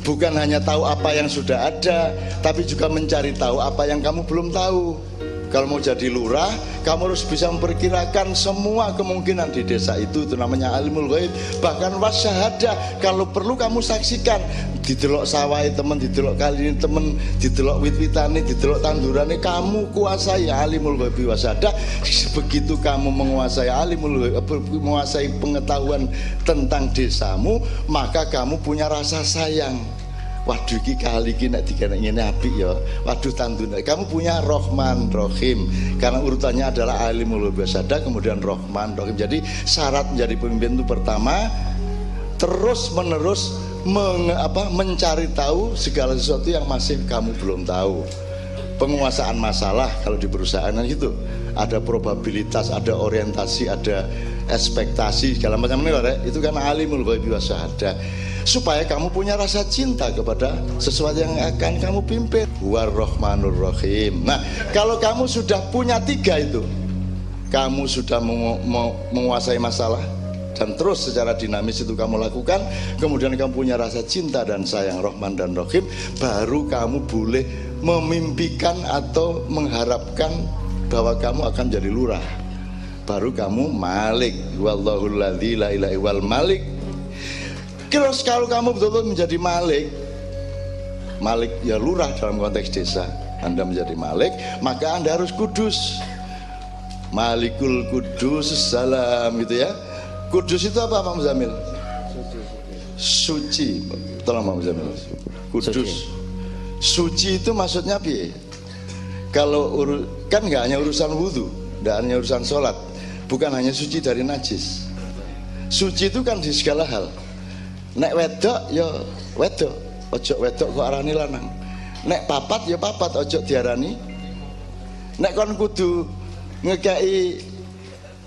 Bukan hanya tahu apa yang sudah ada, tapi juga mencari tahu apa yang kamu belum tahu. Kalau mau jadi lurah, kamu harus bisa memperkirakan semua kemungkinan di desa itu namanya alimul ghaib. Bahkan wasyahadah, kalau perlu kamu saksikan. Didelok sawai temen, didelok kali ini temen, didelok wit-witane, didelok tandurane, kamu kuasai alimul ghaib wasyahadah. Begitu kamu menguasai alimul ghaib, menguasai pengetahuan tentang desamu, maka kamu punya rasa sayang. Waduh iki kali iki nek dikenek ngene apik ya. Waduh tandune. Kamu punya Rahman Rahim. Karena urutannya adalah alimul ghaib wasyahadah, kemudian Rahman Rahim. Jadi syarat menjadi pemimpin itu pertama terus menerus mencari tahu segala sesuatu yang masih kamu belum tahu. Penguasaan masalah kalau di perusahaan gitu. Ada probabilitas, ada orientasi, ada ekspektasi segala macam ini itu kan alimul ghaib wasyahadah. supaya kamu punya rasa cinta kepada sesuatu yang akan kamu pimpin. War-Rahmanur Rahim. Nah, kalau kamu sudah punya 3 itu, kamu sudah menguasai masalah dan terus secara dinamis itu kamu lakukan, kemudian kamu punya rasa cinta dan sayang Rahman dan Rahim, baru kamu boleh memimpikan atau mengharapkan bahwa kamu akan jadi lurah. Baru kamu Malik, wallahul ladzi la ilaha illal Malik. Terus kalau kamu betul-betul menjadi Malik, Malik ya lurah dalam konteks desa, Anda menjadi Malik, maka Anda harus kudus. Malikul Kudus salam, gitu ya. Kudus itu apa Pak Muzamil? Suci. Tolong Pak Muzamil. Kudus. Suci itu maksudnya apa? Kalau kan nggak hanya urusan wudhu, nggak hanya urusan sholat, bukan hanya suci dari najis. Suci itu kan di segala hal. Nek wedok ya wedok, ojo wedok kok arani lanang. Nek papat ya papat, ojo diarani. Nek kon kudu ngekei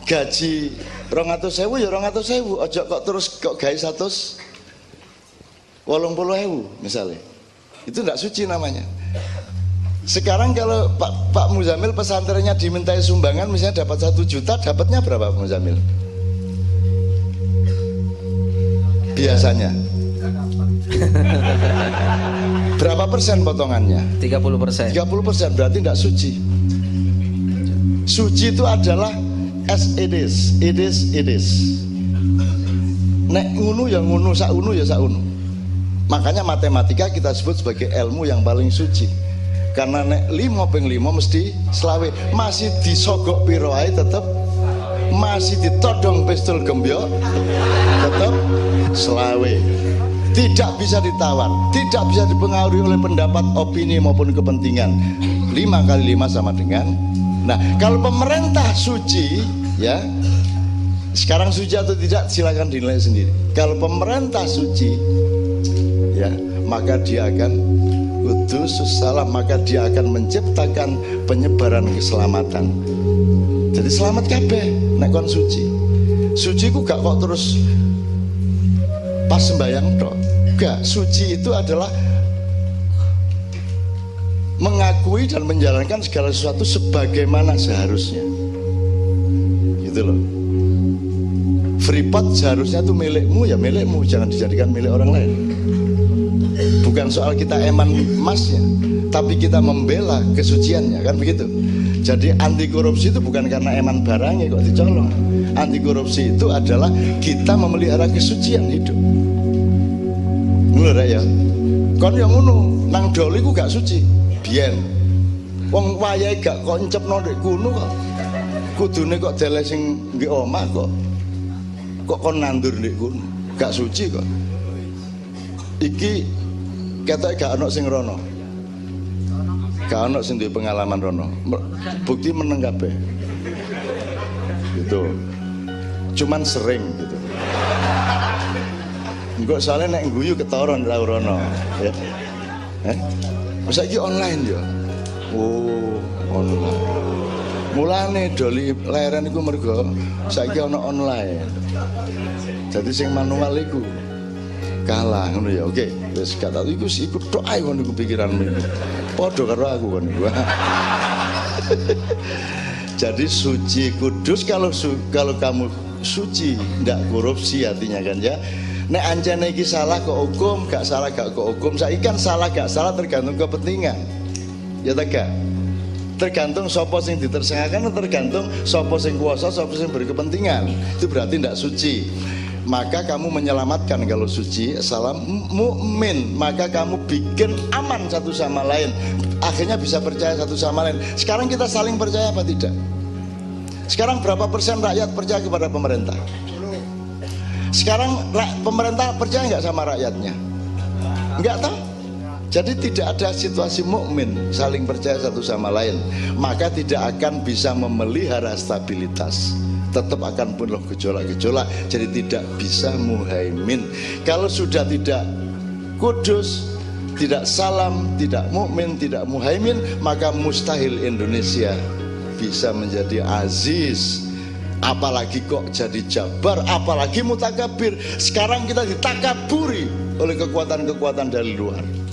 gaji 200.000 ya 200.000, ojo kok terus kok gawe 180.000 misalnya. Itu tidak suci namanya. Sekarang kalau Pak Muzamil pesantrennya dimintai sumbangan misalnya dapat 1 juta, dapatnya berapa Pak Muzamil? Biasanya berapa persen potongannya? 30%. 30%, berarti tidak suci. Suci itu adalah as it is. Nek ngunu ya ngunu, sak unu ya sak unu. Makanya matematika kita sebut sebagai ilmu yang paling suci. Karena nek 5 ping 5 mesti selawe, masih disogok piro ae tetep, masih ditodong pistol gembyo tetep selawe. Tidak bisa ditawar, tidak bisa dipengaruhi oleh pendapat, opini maupun kepentingan. 5 kali 5 sama dengan. Nah, kalau pemerintah suci, ya, sekarang suci atau tidak silakan dinilai sendiri. Kalau pemerintah suci, ya, maka dia akan kudus salam, maka dia akan menciptakan penyebaran keselamatan. Jadi selamat kabeh nek kon suci. Suci ku gak kok terus pas sembahyang tok. Gak, suci itu adalah mengakui dan menjalankan segala sesuatu sebagaimana seharusnya. Gitu loh. Freeport seharusnya itu milikmu, ya milikmu, jangan dijadikan milik orang lain. Bukan soal kita eman emasnya, tapi kita membela kesuciannya, kan begitu. Jadi anti korupsi itu bukan karena eman barangnya kok dicolong. Anti korupsi itu adalah kita memelihara kesucian hidup. Ngono ya. Kon yang ngono, nang doli ku gak suci. Biyen wong wayahe gak kok encepno ndek kuno kok. Kudune kok dele sing nggih omah kok. Kok kon nandur ndek kuno. Gak suci kok. Iki ketoke gak ono sing rono. Gak ono sing duwe pengalaman rono. Bukti meneng kabeh. Gitu. Cuman sering gitu. Enggak soalnya nek guyu ketoron ra rono, ya. Masa iki online ya? Oh, online. Mulane doli leren iku mergo saiki ana online. Jadi sing manual iku kalah ngono ya. Oke, wis gak tau iku ikut tok ae ngono iku pikiranmu. Padha karo aku kon iku. Jadi suci kudus kalau kamu suci ndak korupsi artinya kan ya. Nek anjane iki salah kok hukum, gak salah gak kok hukum. Saiki kan salah gak salah tergantung kepentingan. Ya ta gak? Tergantung sapa sing ditersangkakan, tergantung sapa sing kuasa, sapa sing berkepentingan. Itu berarti ndak suci. Maka kamu menyelamatkan kalau suci, salam mukmin, maka kamu bikin aman satu sama lain. Akhirnya bisa percaya satu sama lain. Sekarang kita saling percaya apa tidak? Sekarang berapa persen rakyat percaya kepada pemerintah? Sekarang pemerintah percaya nggak sama rakyatnya? Nggak tahu. Jadi tidak ada situasi mukmin saling percaya satu sama lain. Maka tidak akan bisa memelihara stabilitas. Tetap akan penuh gejolak-gejolak. Jadi tidak bisa muhaimin. Kalau sudah tidak kudus, tidak salam, tidak mukmin, tidak muhaimin, maka mustahil Indonesia bisa menjadi aziz. apalagi kok jadi jabar, apalagi mutakabir. Sekarang kita ditakaburi oleh kekuatan-kekuatan dari luar.